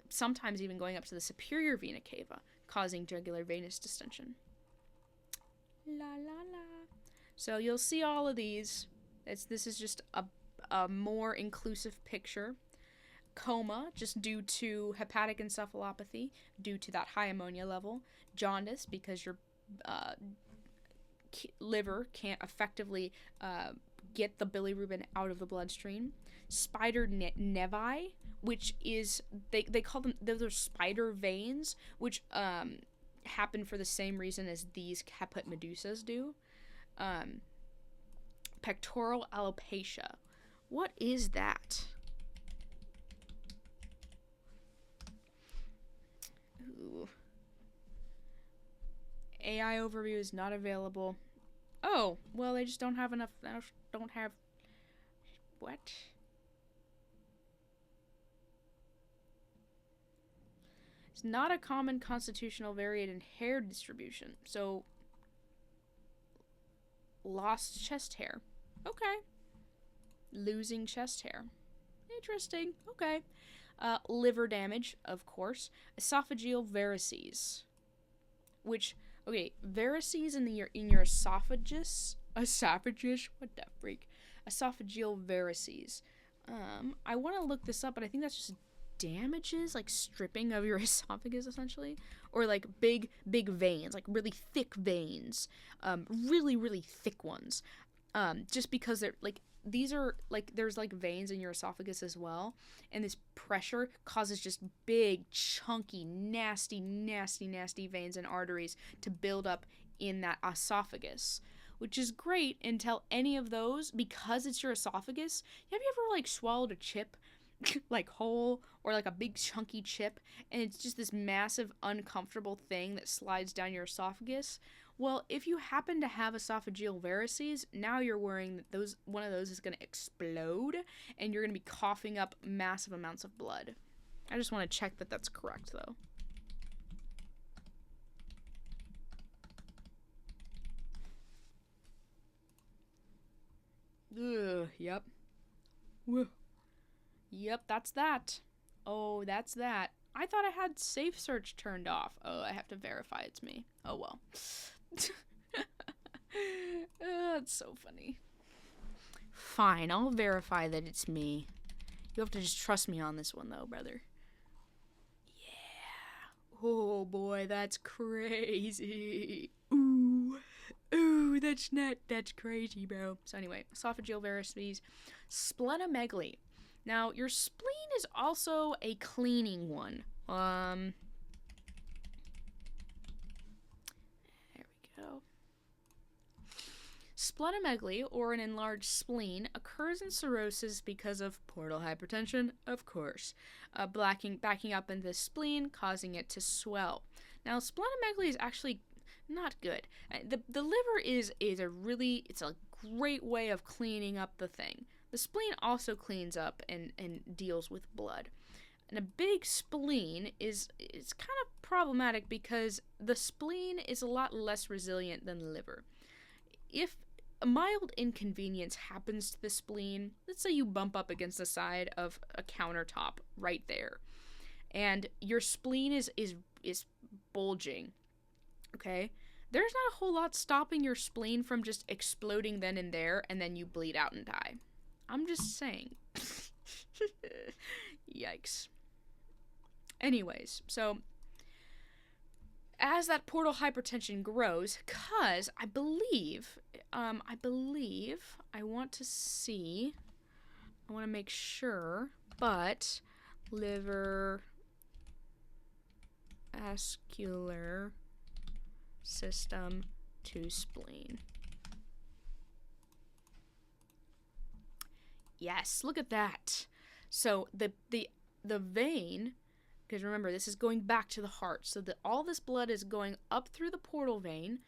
A: Sometimes even going up to the superior vena cava, causing jugular venous distension. La la la. So you'll see all of these. This is just a more inclusive picture. Coma, just due to hepatic encephalopathy, due to that high ammonia level. Jaundice, because your liver can't effectively get the bilirubin out of the bloodstream. Spider nevi, which is, they call them, those are spider veins, which happen for the same reason as these caput medusas do. Pectoral alopecia. What is that? Ooh. AI overview is not available. Oh, well, they just don't have enough. Don't have. What? It's not a common constitutional variant in hair distribution. So, lost chest hair. Okay. Losing chest hair. Interesting. Okay. Liver damage, of course. Esophageal varices. Which, okay, varices in your esophagus. Esophagus? What the freak? Esophageal varices. I want to look this up, but I think that's just damages, like stripping of your esophagus, essentially. Or like big veins, like really thick veins. Really thick ones. Just because they're like, these are like, there's like veins in your esophagus as well, and this pressure causes just big, chunky, nasty veins and arteries to build up in that esophagus, which is great until any of those, because it's your esophagus. Have you ever like swallowed a chip like whole, or like a big chunky chip, and it's just this massive uncomfortable thing that slides down your esophagus? Well, if you happen to have esophageal varices, now you're worrying that one of those is going to explode, and you're going to be coughing up massive amounts of blood. I just want to check that that's correct, though. Ugh, yep. Woo. Yep, that's that. Oh, that's that. I thought I had safe search turned off. Oh, I have to verify it's me. Oh, well. That's so funny. Fine, I'll verify that it's me. You have to just trust me on this one, though, brother. Yeah. Oh, boy, that's crazy. Ooh, that's crazy, bro. So anyway, esophageal varices, splenomegaly. Now, your spleen is also a cleaning one. There we go. Splenomegaly, or an enlarged spleen, occurs in cirrhosis because of portal hypertension, of course, backing up in the spleen, causing it to swell. Now, splenomegaly is actually not good. The liver is a great way of cleaning up the thing. The spleen also cleans up and deals with blood. And a big spleen is kind of problematic because the spleen is a lot less resilient than the liver. If a mild inconvenience happens to the spleen, let's say you bump up against the side of a countertop right there, and your spleen is bulging, okay? There's not a whole lot stopping your spleen from just exploding then and there, and then you bleed out and die. I'm just saying. Yikes. Anyways, so as that portal hypertension grows, because I believe, I want to make sure, but liver vascular system to spleen. Yes, look at that. So the vein, because remember, this is going back to the heart, so that all this blood is going up through the portal vein,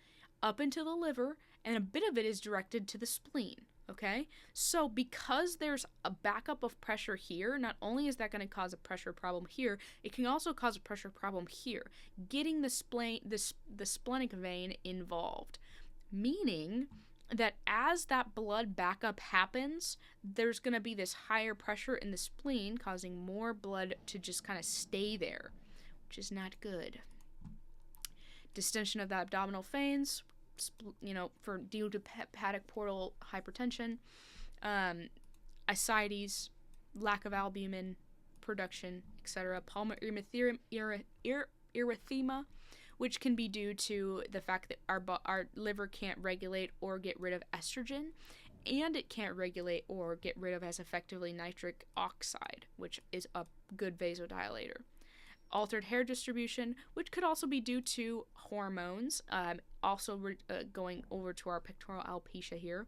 A: up into the liver, and a bit of it is directed to the spleen, okay? So because there's a backup of pressure here, not only is that going to cause a pressure problem here, it can also cause a pressure problem here, getting the splenic vein involved, meaning that as that blood backup happens, there's going to be this higher pressure in the spleen, causing more blood to just kind of stay there, which is not good. Distension of the abdominal veins, due to hepatic portal hypertension, ascites, lack of albumin production, etc. Pulmonary erythema, which can be due to the fact that our liver can't regulate or get rid of estrogen, and it can't regulate or get rid of as effectively nitric oxide, which is a good vasodilator. Altered hair distribution, which could also be due to hormones, going over to our pectoral alopecia here.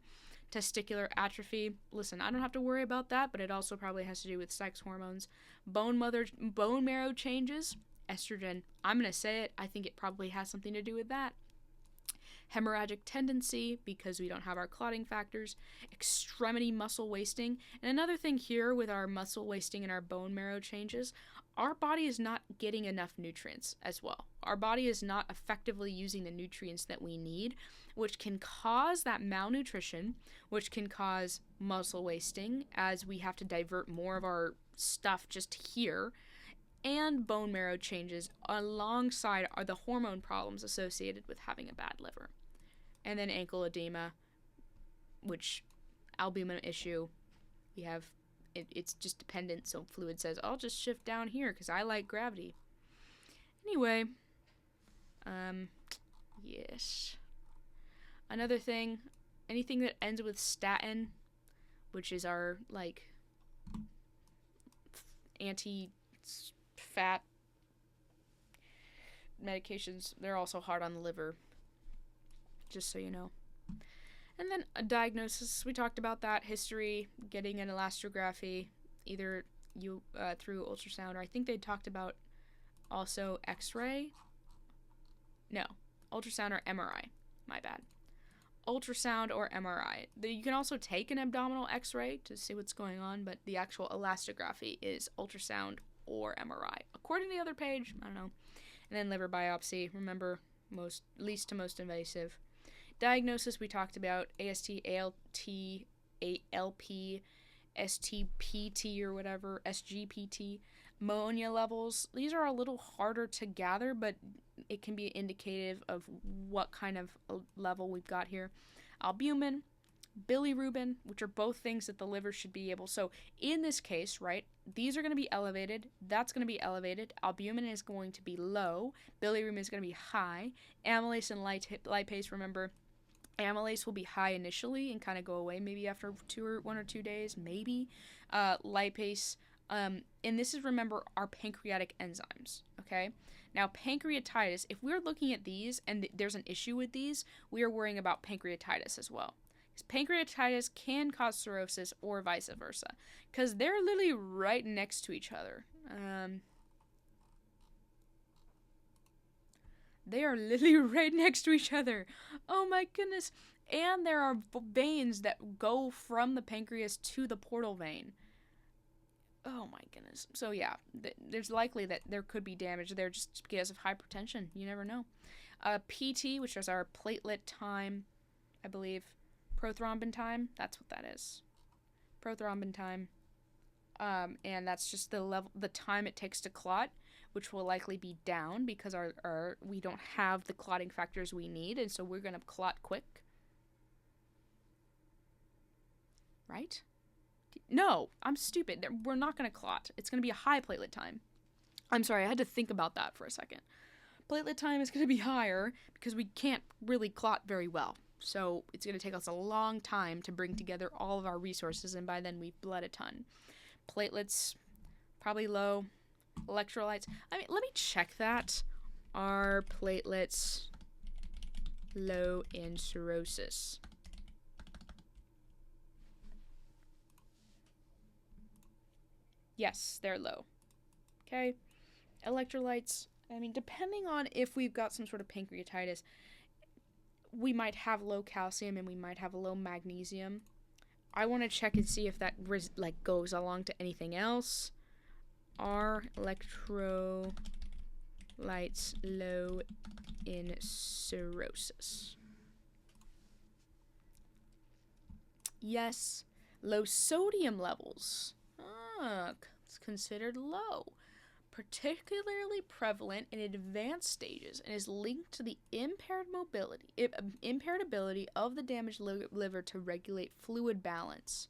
A: Testicular atrophy, listen, I don't have to worry about that, but it also probably has to do with sex hormones. Bone marrow changes, estrogen, I'm going to say it, I think it probably has something to do with that. hemorrhagic tendency because we don't have our clotting factors, extremity muscle wasting. And another thing here with our muscle wasting and our bone marrow changes, our body is not getting enough nutrients as well. Our body is not effectively using the nutrients that we need, which can cause that malnutrition, which can cause muscle wasting as we have to divert more of our stuff just here, and bone marrow changes alongside are the hormone problems associated with having a bad liver. And then ankle edema, which albumin issue, we have it's just dependent, so fluid says, I'll just shift down here because I like gravity. Anyway, yes. Another thing, anything that ends with statin, which is our, like, anti-fat medications, they're also hard on the liver, just so you know. And then a diagnosis, we talked about that, history, getting an elastography, either through ultrasound, or I think they talked about also x-ray. No, ultrasound or MRI, my bad. Ultrasound or MRI. You can also take an abdominal x-ray to see what's going on, but the actual elastography is ultrasound or MRI. According to the other page, I don't know. And then liver biopsy, remember, least to most invasive. Diagnosis, we talked about AST, ALT, ALP, STPT or whatever, SGPT, ammonia levels. These are a little harder to gather, but it can be indicative of what kind of level we've got here. Albumin, bilirubin, which are both things that the liver should be able. So in this case, right, these are going to be elevated. That's going to be elevated. Albumin is going to be low. Bilirubin is going to be high. Amylase and lipase, remember, amylase will be high initially and kind of go away maybe after 1 or 2 days, maybe. Lipase, and this is, remember, our pancreatic enzymes, okay? Now, pancreatitis, if we're looking at these and there's an issue with these, we are worrying about pancreatitis as well. Because pancreatitis can cause cirrhosis or vice versa, because they're literally right next to each other. They are literally right next to each other. Oh my goodness. And there are veins that go from the pancreas to the portal vein. Oh my goodness. So yeah, there's likely that there could be damage there just because of hypertension. You never know. PT, which is our platelet time, I believe. Prothrombin time, that's what that is. Prothrombin time. And that's just the time it takes to clot, which will likely be down because we don't have the clotting factors we need, and so we're going to clot quick. Right? No, I'm stupid. We're not going to clot. It's going to be a high platelet time. I'm sorry, I had to think about that for a second. Platelet time is going to be higher because we can't really clot very well. So it's going to take us a long time to bring together all of our resources, and by then we've bled a ton. Platelets, probably low. Electrolytes, I mean, let me check that. Are platelets low in cirrhosis? Yes, they're low. Okay. Electrolytes, I mean, depending on if we've got some sort of pancreatitis, we might have low calcium and we might have low magnesium. I want to check and see if that goes along to anything else. Are electrolytes low in cirrhosis? Yes. Low sodium levels. It's considered low. Particularly prevalent in advanced stages and is linked to the impaired ability of the damaged liver to regulate fluid balance.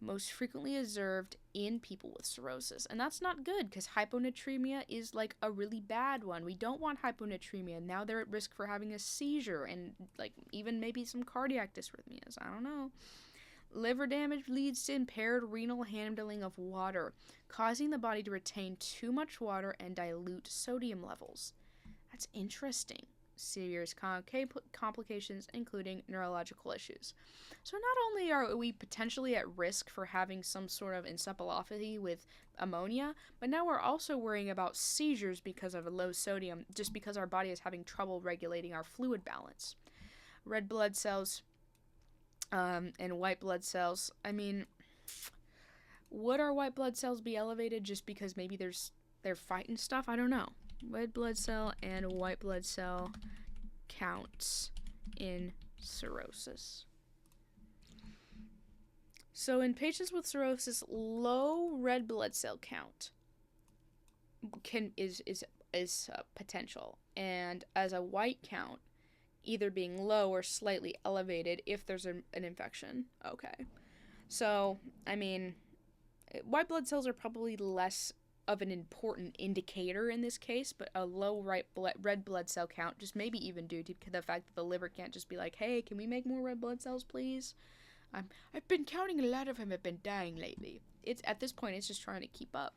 A: Most frequently observed in people with cirrhosis. And that's not good because hyponatremia is like a really bad one. We don't want hyponatremia. Now they're at risk for having a seizure and like even maybe some cardiac dysrhythmias. I don't know. Liver damage leads to impaired renal handling of water, causing the body to retain too much water and dilute sodium levels. That's interesting. Serious complications, including neurological issues. So not only are we potentially at risk for having some sort of encephalopathy with ammonia, but now we're also worrying about seizures because of a low sodium, just because our body is having trouble regulating our fluid balance. red blood cells and white blood cells. I mean, would our white blood cells be elevated just because maybe they're fighting stuff? I don't know. Red blood cell and white blood cell counts in cirrhosis. So in patients with cirrhosis, low red blood cell count is potential, and as a white count, either being low or slightly elevated if there's an infection. Okay, so I mean, white blood cells are probably less of an important indicator in this case, but a low red blood cell count, just maybe even due to the fact that the liver can't just be like, hey, can we make more red blood cells, please? I've been counting a lot of them have been dying lately. It's at this point, it's just trying to keep up.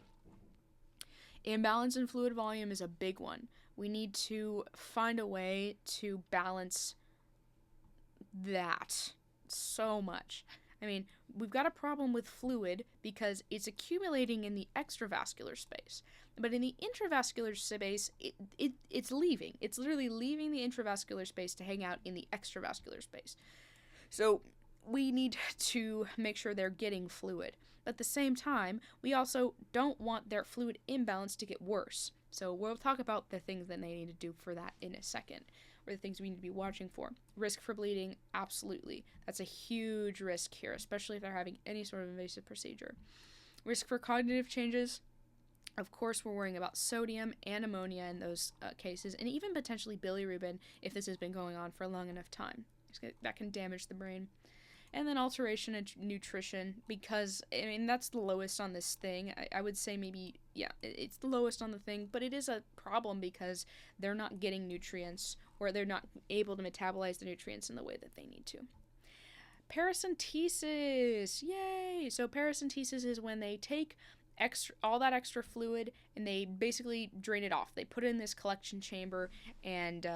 A: Imbalance in fluid volume is a big one. We need to find a way to balance that so much. I mean, we've got a problem with fluid because it's accumulating in the extravascular space. But in the intravascular space, it's leaving. It's literally leaving the intravascular space to hang out in the extravascular space. So we need to make sure they're getting fluid. At the same time, we also don't want their fluid imbalance to get worse. So we'll talk about the things that they need to do for that in a second, or the things we need to be watching for. Risk for bleeding, absolutely. That's a huge risk here, especially if they're having any sort of invasive procedure. Risk for cognitive changes, of course, we're worrying about sodium and ammonia in those cases, and even potentially bilirubin if this has been going on for a long enough time. That can damage the brain. And then alteration in nutrition, because, I mean, that's the lowest on this thing. I would say maybe, yeah, it's the lowest on the thing, but it is a problem because they're not getting nutrients, or they're not able to metabolize the nutrients in the way that they need to. Paracentesis, yay! So paracentesis is when they take all that extra fluid and they basically drain it off. They put it in this collection chamber, and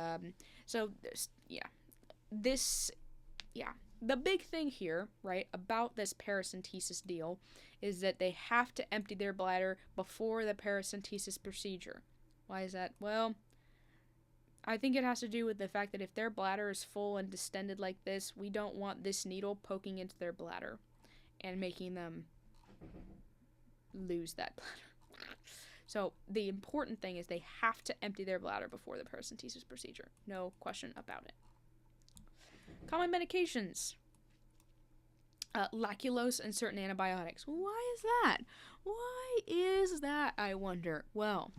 A: the big thing here, right, about this paracentesis deal is that they have to empty their bladder before the paracentesis procedure. Why is that? Well, I think it has to do with the fact that if their bladder is full and distended like this, we don't want this needle poking into their bladder and making them lose that bladder. So the important thing is they have to empty their bladder before the paracentesis procedure. No question about it. Common medications. Lactulose and certain antibiotics. Why is that? Why is that, I wonder? Well,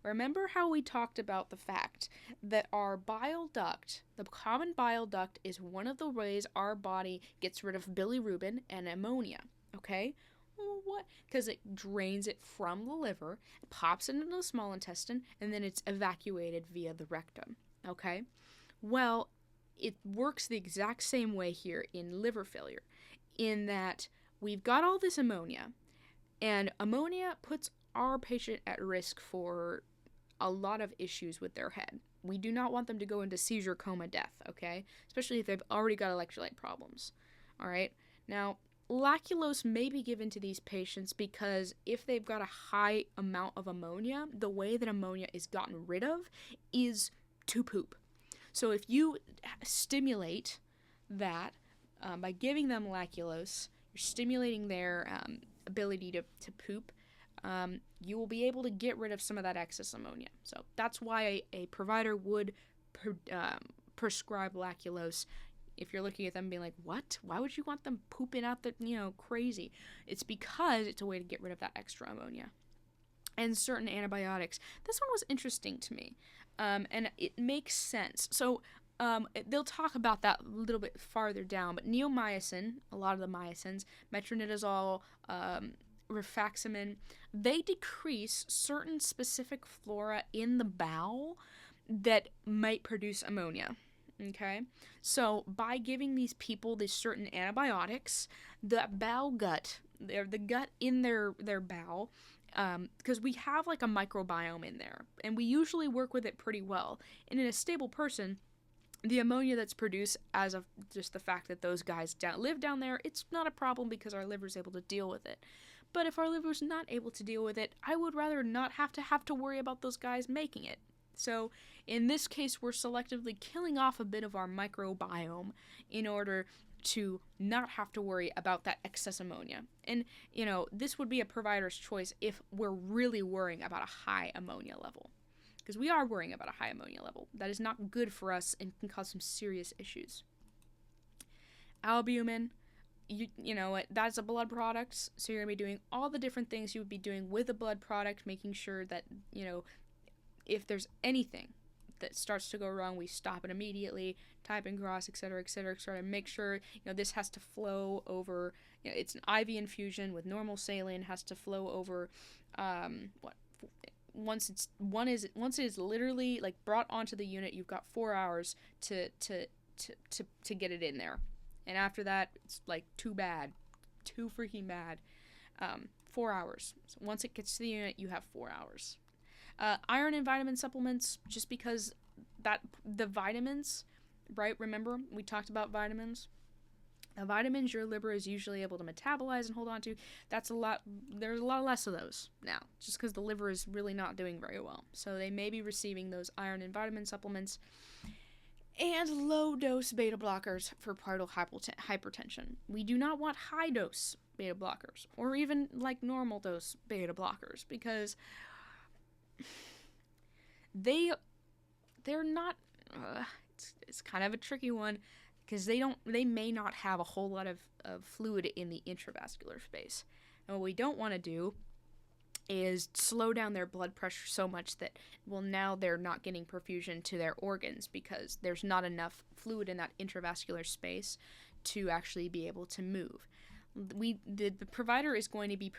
A: remember how we talked about the fact that our bile duct, the common bile duct, is one of the ways our body gets rid of bilirubin and ammonia, okay? Well, what? Because it drains it from the liver, pops it into the small intestine, and then it's evacuated via the rectum, okay? Well, it works the exact same way here in liver failure, in that we've got all this ammonia, and ammonia puts our patient at risk for a lot of issues with their head. We do not want them to go into seizure, coma, death, okay? Especially if they've already got electrolyte problems, all right? Now, lactulose may be given to these patients because if they've got a high amount of ammonia, the way that ammonia is gotten rid of is to poop. So if you stimulate that by giving them lactulose, you're stimulating their ability to poop, you will be able to get rid of some of that excess ammonia. So that's why a provider would prescribe lactulose. If you're looking at them being like, what? Why would you want them pooping out the, crazy? It's because it's a way to get rid of that extra ammonia. And certain antibiotics. This one was interesting to me. And it makes sense. So they'll talk about that a little bit farther down, but neomycin, a lot of the mycins, metronidazole, rifaximin, they decrease certain specific flora in the bowel that might produce ammonia. Okay, so by giving these people these certain antibiotics, the bowel gut, the gut in their bowel, because we have like a microbiome in there, and we usually work with it pretty well. And in a stable person, the ammonia that's produced as of just the fact that those guys live down there, it's not a problem because our liver's able to deal with it. But if our liver's not able to deal with it, I would rather not have to worry about those guys making it. So in this case, we're selectively killing off a bit of our microbiome in order to not have to worry about that excess ammonia. And, this would be a provider's choice if we're really worrying about a high ammonia level. Because we are worrying about a high ammonia level. That is not good for us and can cause some serious issues. Albumin, that's a blood product, so you're going to be doing all the different things you would be doing with a blood product, making sure that, if there's anything that starts to go wrong, we stop it immediately, type and cross, etc., etc., etc., make sure, this has to flow over, it's an IV infusion with normal saline, has to flow over, once it is literally like brought onto the unit, you've got 4 hours to get it in there. And after that, it's like too freaking bad. 4 hours. So once it gets to the unit, you have 4 hours. Iron and vitamin supplements, just because the vitamins, right? Remember, we talked about vitamins. The vitamins your liver is usually able to metabolize and hold on to, there's a lot less of those now, just because the liver is really not doing very well. So they may be receiving those iron and vitamin supplements. And low-dose beta blockers for portal hypertension. We do not want high-dose beta blockers, or even like normal-dose beta blockers, because they're not. It's kind of a tricky one, because they may not have a whole lot of fluid in the intravascular space, and what we don't want to do is slow down their blood pressure so much that, now they're not getting perfusion to their organs because there's not enough fluid in that intravascular space to actually be able to move. The provider is going to be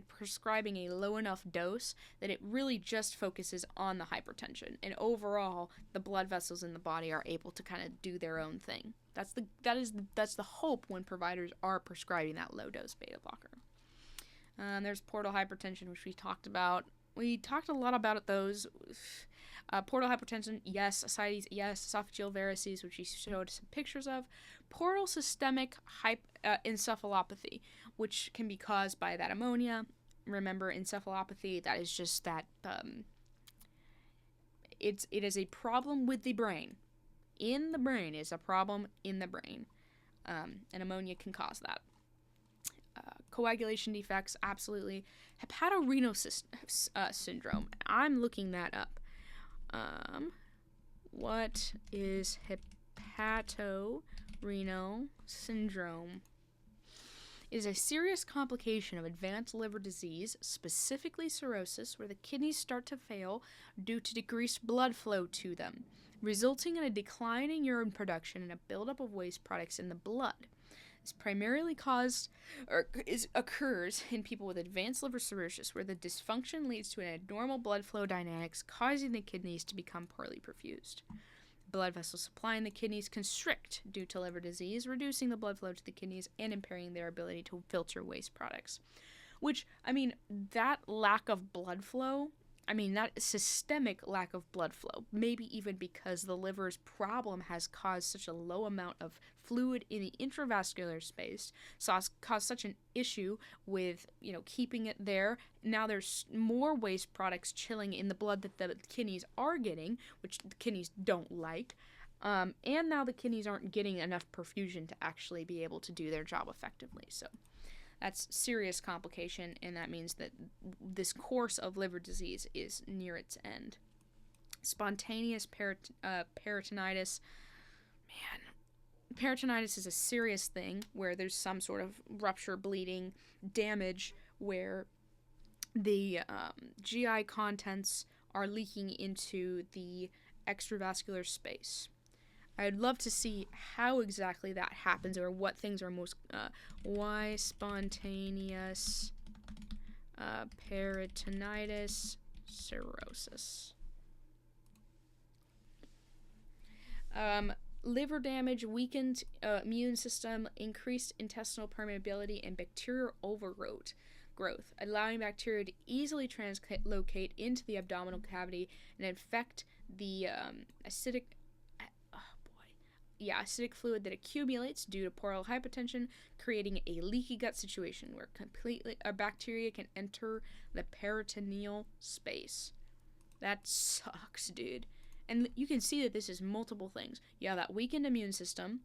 A: prescribing a low enough dose that it really just focuses on the hypertension, and overall the blood vessels in the body are able to kind of do their own thing. That's the hope when providers are prescribing that low dose beta blocker. There's portal hypertension, which we talked about. We talked a lot about those. Portal hypertension, yes. Ascites, yes. Esophageal varices, which we showed some pictures of. Portal systemic encephalopathy, which can be caused by that ammonia. Remember, encephalopathy, that is just that, it is a problem with the brain. In the brain is a problem in the brain. And ammonia can cause that. Coagulation defects, absolutely. Hepatorenal syndrome. I'm looking that up. What is hepatorenal syndrome? It is a serious complication of advanced liver disease, specifically cirrhosis, where the kidneys start to fail due to decreased blood flow to them, resulting in a decline in urine production and a buildup of waste products in the blood. This primarily occurs in people with advanced liver cirrhosis, where the dysfunction leads to an abnormal blood flow dynamics, causing the kidneys to become poorly perfused. Blood vessels supplying the kidneys constrict due to liver disease, reducing the blood flow to the kidneys and impairing their ability to filter waste products. Which, that lack of blood flow, that systemic lack of blood flow, maybe even because the liver's problem has caused such a low amount of fluid in the intravascular space, caused such an issue with, keeping it there. Now there's more waste products chilling in the blood that the kidneys are getting, which the kidneys don't like. And now the kidneys aren't getting enough perfusion to actually be able to do their job effectively. So that's serious complication, and that means that this course of liver disease is near its end. Spontaneous peritonitis. Man, peritonitis is a serious thing where there's some sort of rupture, bleeding, damage, where the GI contents are leaking into the extravascular space. I'd love to see how exactly that happens, or what things are most, why spontaneous peritonitis cirrhosis. Liver damage, weakened immune system, increased intestinal permeability, and bacterial overgrowth, allowing bacteria to easily translocate into the abdominal cavity and infect the acidic fluid that accumulates due to portal hypertension, creating a leaky gut situation where a bacteria can enter the peritoneal space. That sucks, dude. And you can see that this is multiple things. You have that weakened immune system,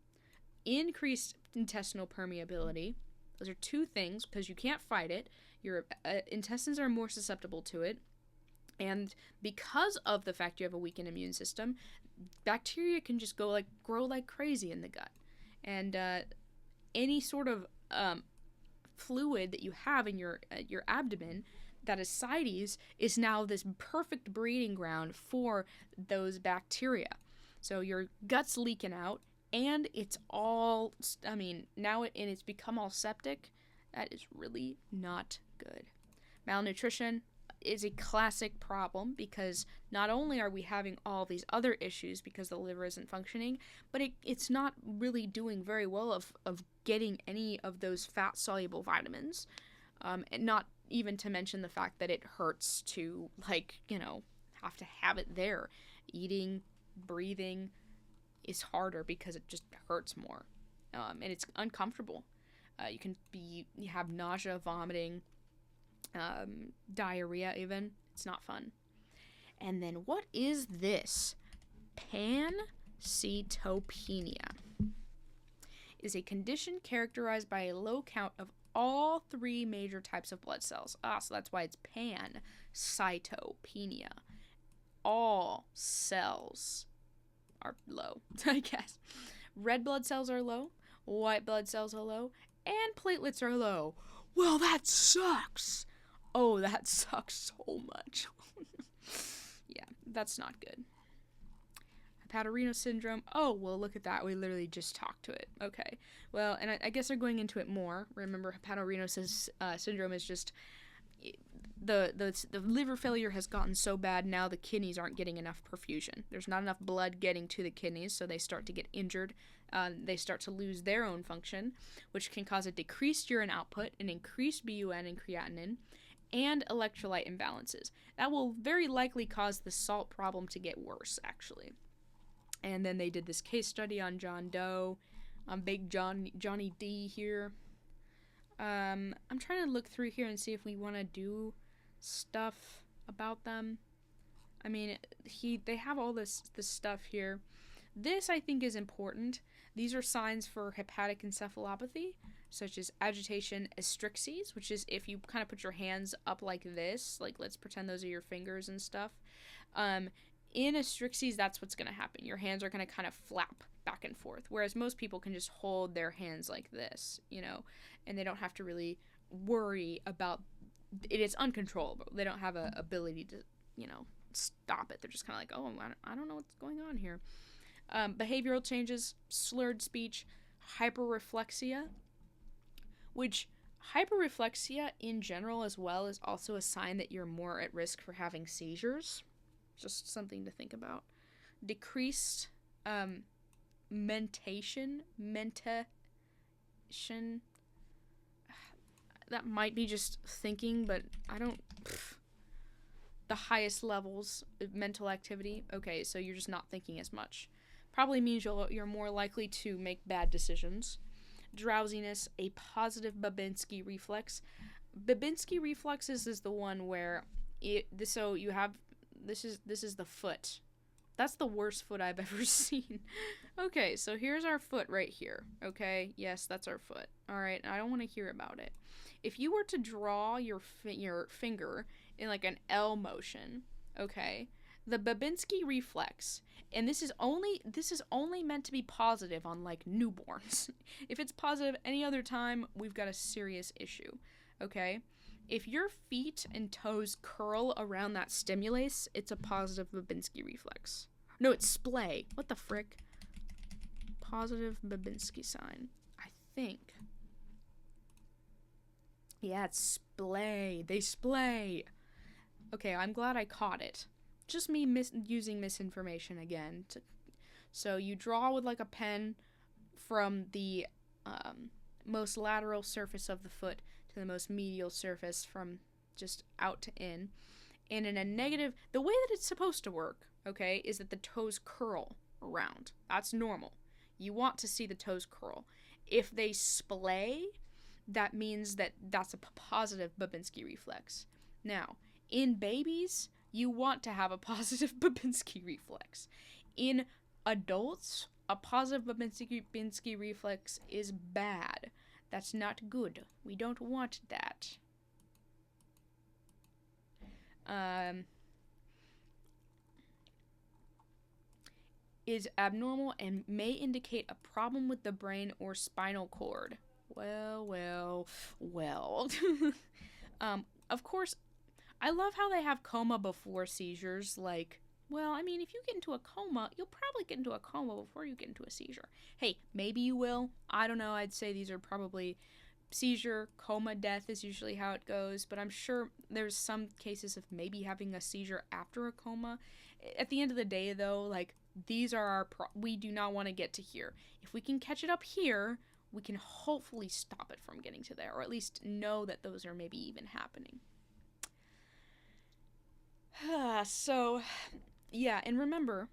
A: increased intestinal permeability. Those are two things because you can't fight it. Your intestines are more susceptible to it. And because of the fact you have a weakened immune system, bacteria can just grow like crazy in the gut. And any sort of fluid that you have in your abdomen, that ascites, is now this perfect breeding ground for those bacteria. So your gut's leaking out, and it's all, now it's become all septic. That is really not good. Malnutrition is a classic problem because not only are we having all these other issues because the liver isn't functioning, but it's not really doing very well of getting any of those fat-soluble vitamins, and not even to mention the fact that it hurts to, have to have it there. Eating, breathing is harder because it just hurts more, and it's uncomfortable. You have nausea, vomiting, diarrhea even. It's not fun. And then what is this? Pancytopenia is a condition characterized by a low count of all three major types of blood cells. So that's why it's pancytopenia. All cells are low, I guess. Red blood cells are low, white blood cells are low, and platelets are low. Well, that sucks. Oh, that sucks so much. Yeah, that's not good. Hepatorenal syndrome. Oh, well, look at that. We literally just talked to it. Okay. Well, and I guess they're going into it more. Remember, hepatorenal syndrome is just the liver failure has gotten so bad now the kidneys aren't getting enough perfusion. There's not enough blood getting to the kidneys, so they start to get injured. They start to lose their own function, which can cause a decreased urine output, an increased BUN and creatinine, and electrolyte imbalances. That will very likely cause the salt problem to get worse, actually. And then they did this case study on John Doe, on Big Johnny D here. I'm trying to look through here and see if we want to do stuff about them. I mean, they have all this stuff here. This, I think, is important. These are signs for hepatic encephalopathy, such as agitation astrixes, which is if you kind of put your hands up like this, like let's pretend those are your fingers and stuff. In astrixes, that's what's going to happen. Your hands are going to kind of flap back and forth, whereas most people can just hold their hands like this, and they don't have to really worry about it. It's uncontrollable. They don't have a ability to, stop it. They're just kind of like, oh, I don't know what's going on here. Behavioral changes, slurred speech, hyperreflexia, which hyperreflexia in general as well is also a sign that you're more at risk for having seizures. Just something to think about. Decreased mentation. That might be just thinking, but I don't... The highest levels of mental activity. Okay, so you're just not thinking as much. Probably means you're more likely to make bad decisions. Drowsiness, a positive Babinski reflex. Babinski reflexes is the one where this is the foot. That's the worst foot I've ever seen. Okay, so here's our foot right here. Okay, yes, that's our foot. All right, I don't want to hear about it. If you were to draw your finger in like an L motion, okay, the Babinski reflex, and this is only meant to be positive on like newborns. If it's positive any other time, we've got a serious issue. Okay? If your feet and toes curl around that stimulus, it's a positive Babinski reflex. No, it's splay. What the frick? Positive Babinski sign. I think. Yeah, it's splay. They splay. Okay, I'm glad I caught it. Just me using misinformation again. So you draw with like a pen from the most lateral surface of the foot to the most medial surface from just out to in. And in a negative, the way that it's supposed to work, okay, is that the toes curl around. That's normal. You want to see the toes curl. If they splay, that means that that's a positive Babinski reflex. Now, in babies, you want to have a positive Babinski reflex. In adults, a positive Babinski reflex is bad. That's not good. We don't want that. Is abnormal and may indicate a problem with the brain or spinal cord. Well. Of course, I love how they have coma before seizures. Like, well, I mean, if you get into a coma, you'll probably get into a coma before you get into a seizure. Hey, maybe you will. I don't know. I'd say these are probably seizure, coma, death is usually how it goes. But I'm sure there's some cases of maybe having a seizure after a coma. At the end of the day, though, like, these are our we do not want to get to here. If we can catch it up here, we can hopefully stop it from getting to there, or at least know that those are maybe even happening. So, yeah, and remember,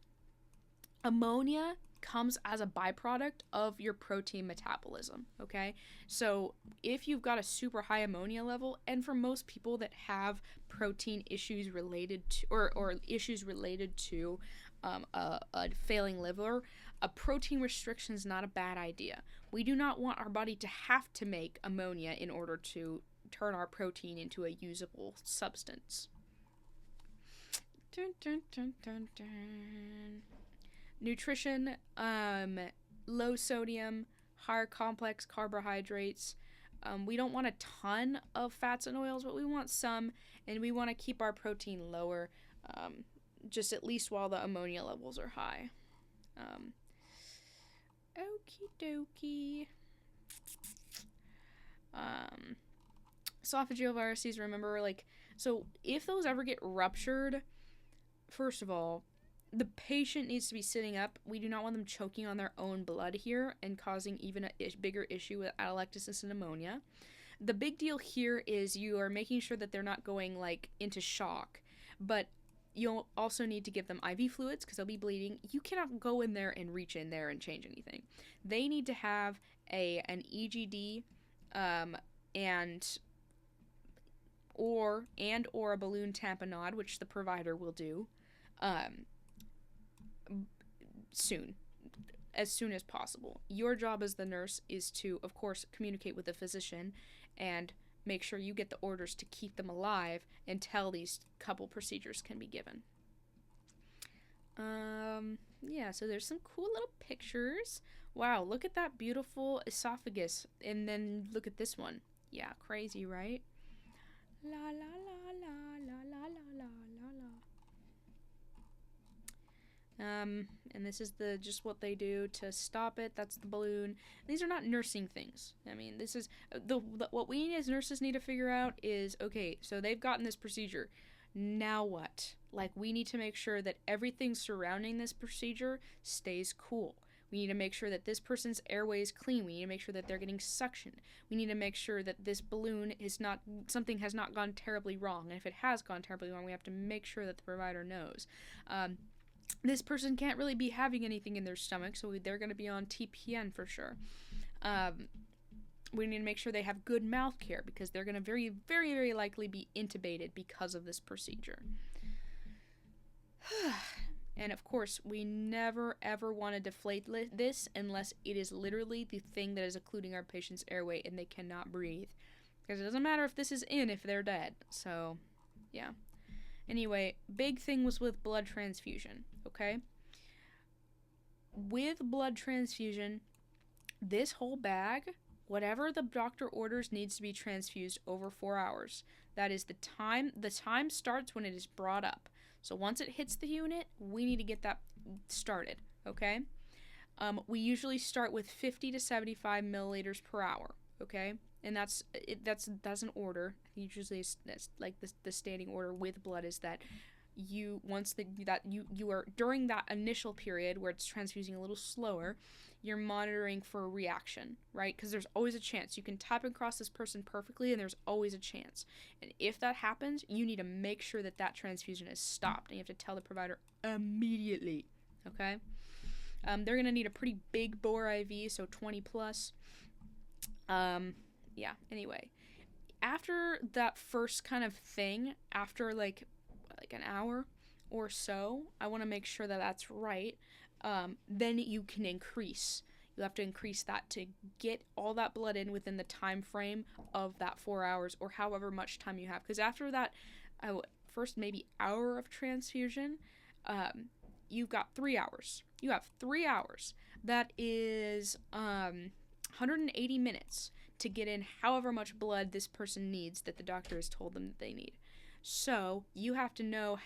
A: ammonia comes as a byproduct of your protein metabolism, okay? So if you've got a super high ammonia level, and for most people that have protein issues related to, or issues related to a failing liver, a protein restriction is not a bad idea. We do not want our body to have to make ammonia in order to turn our protein into a usable substance. Dun, dun, dun, dun, dun. Nutrition, low sodium, higher complex carbohydrates. We don't want a ton of fats and oils, but we want some, and we want to keep our protein lower, just at least while the ammonia levels are high. Okie dokie. Esophageal varices, remember, like, so if those ever get ruptured, first of all, the patient needs to be sitting up. We do not want them choking on their own blood here and causing even a bigger issue with atelectasis and pneumonia. The big deal here is you are making sure that they're not going, like, into shock, but you'll also need to give them IV fluids because they'll be bleeding. You cannot go in there and reach in there and change anything. They need to have an EGD and or a balloon tamponade, which the provider will do as soon as possible. Your job as the nurse is to, of course, communicate with the physician and make sure you get the orders to keep them alive until these couple procedures can be given. Yeah, so there's some cool little pictures. Wow, look at that beautiful esophagus, and then look at this one. Yeah, crazy, right? La la la la la la la la la. And this is just what they do to stop it. That's the balloon. These are not nursing things. I mean, this is what we as nurses need to figure out is, okay, so they've gotten this procedure. Now what? Like, we need to make sure that everything surrounding this procedure stays cool. We need to make sure that this person's airway is clean. We need to make sure that they're getting suction. We need to make sure that this balloon something has not gone terribly wrong. And if it has gone terribly wrong, we have to make sure that the provider knows. This person can't really be having anything in their stomach, so they're going to be on TPN for sure. We need to make sure they have good mouth care because they're going to very, very, very likely be intubated because of this procedure. And of course, we never, ever want to deflate this unless it is literally the thing that is occluding our patient's airway and they cannot breathe. Because it doesn't matter if this is in if they're dead. So, yeah. Anyway, big thing was with blood transfusion, okay? With blood transfusion, this whole bag, whatever the doctor orders, needs to be transfused over 4 hours. That is the time. The time starts when it is brought up. So once it hits the unit, we need to get that started, okay? We usually start with 50 to 75 milliliters per hour, okay? And that's an order. Usually, that's like the standing order with blood is that you are during that initial period where it's transfusing a little slower, you're monitoring for a reaction, right? Because there's always a chance. You can type across this person perfectly, and there's always a chance. And if that happens, you need to make sure that transfusion is stopped, and you have to tell the provider immediately, okay? They're going to need a pretty big bore IV, so 20 plus. Yeah, anyway. After that first kind of thing, after, like, like an hour or so. I want to make sure that that's right. Then you can increase. You have to increase that to get all that blood in within the time frame of that 4 hours or however much time you have. Because after that, first maybe hour of transfusion, you've got 3 hours. You have 3 hours. That is 180 minutes to get in however much blood this person needs that the doctor has told them that they need. So you have to know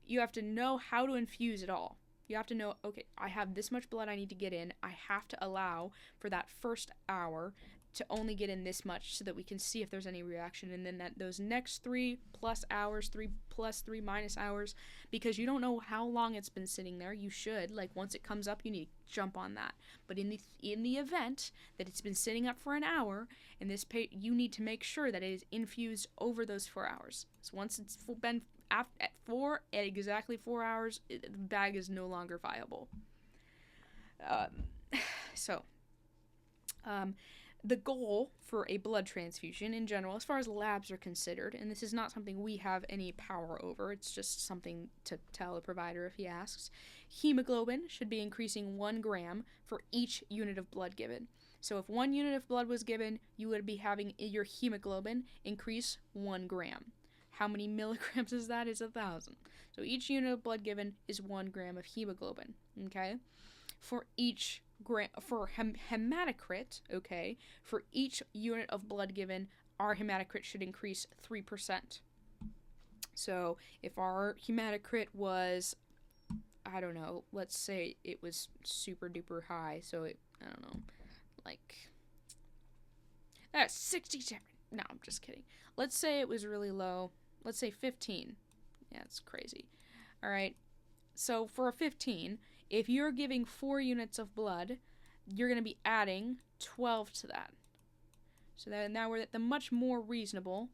A: you have to know how to infuse it all. You have to know, okay, I have this much blood I need to get in. I have to allow for that first hour to only get in this much so that we can see if there's any reaction. And then those next 3+ hours, 3+3 minus hours, because you don't know how long it's been sitting there. You should, like, once it comes up, you need to jump on that. But in the event that it's been sitting up for an hour, and you need to make sure that it is infused over those 4 hours. So once it's been at exactly 4 hours, the bag is no longer viable. The goal for a blood transfusion in general, as far as labs are considered, and this is not something we have any power over, it's just something to tell the provider if he asks, hemoglobin should be increasing 1 gram for each unit of blood given. So if 1 unit of blood was given, you would be having your hemoglobin increase 1 gram. How many milligrams is that? Is 1,000. So each unit of blood given is 1 gram of hemoglobin, okay? For each hematocrit, okay, for each unit of blood given, our hematocrit should increase 3%. So if our hematocrit was, I don't know, let's say it was super duper high, so I don't know, like, 67. No, I'm just kidding. Let's say it was really low. Let's say 15. Yeah, it's crazy. All right. So for a 15, if you're giving 4 units of blood, you're going to be adding 12 to that. So now we're at the much more reasonable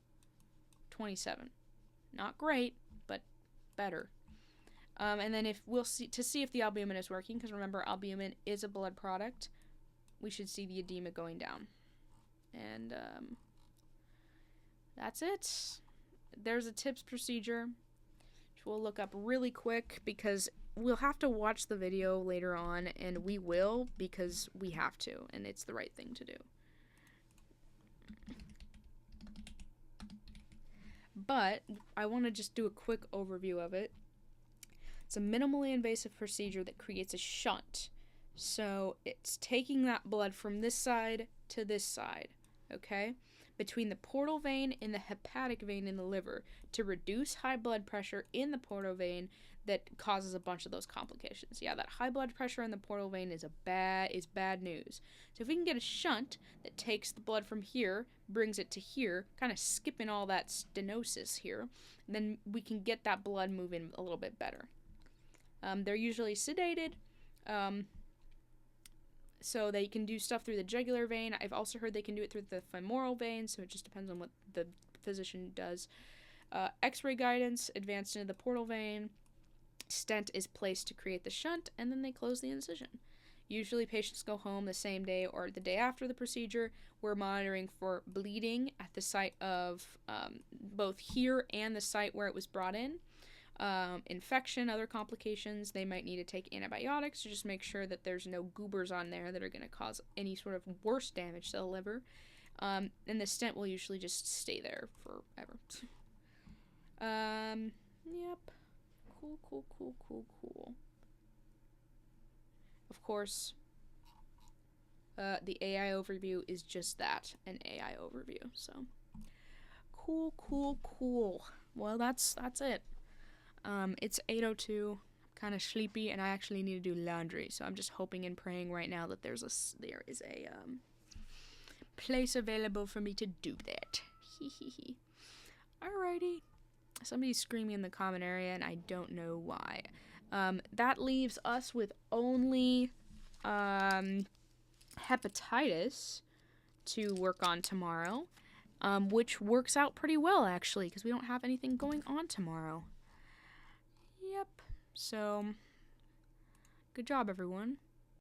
A: 27. Not great, but better. And then if we'll see if the albumin is working, because remember, albumin is a blood product, we should see the edema going down. And that's it. There's a TIPS procedure, which we'll look up really quick because we'll have to watch the video later on, and we will because we have to, and it's the right thing to do. But I want to just do a quick overview of it. It's a minimally invasive procedure that creates a shunt. So it's taking that blood from this side to this side, okay? Between the portal vein and the hepatic vein in the liver to reduce high blood pressure in the portal vein that causes a bunch of those complications. Yeah, that high blood pressure in the portal vein is bad news. So if we can get a shunt that takes the blood from here, brings it to here, kind of skipping all that stenosis here, then we can get that blood moving a little bit better. They're usually sedated, so they can do stuff through the jugular vein. I've also heard they can do it through the femoral vein, so it just depends on what the physician does. X-ray guidance advanced into the portal vein. Stent is placed to create the shunt, and then they close the incision. Usually patients go home the same day or the day after the procedure. We're monitoring for bleeding at the site of both here and the site where it was brought in. Infection, other complications, they might need to take antibiotics to just make sure that there's no goobers on there that are going to cause any sort of worse damage to the liver. And the stent will usually just stay there forever. Yep. Cool. Of course, the AI overview is just that, an AI overview. So, cool. Well, that's it. It's 8:02. Kind of sleepy, and I actually need to do laundry. So I'm just hoping and praying right now that there is a place available for me to do that. Alrighty. Somebody's screaming in the comment area, and I don't know why. That leaves us with only hepatitis to work on tomorrow, which works out pretty well, actually, because we don't have anything going on tomorrow. Yep. So, good job, everyone.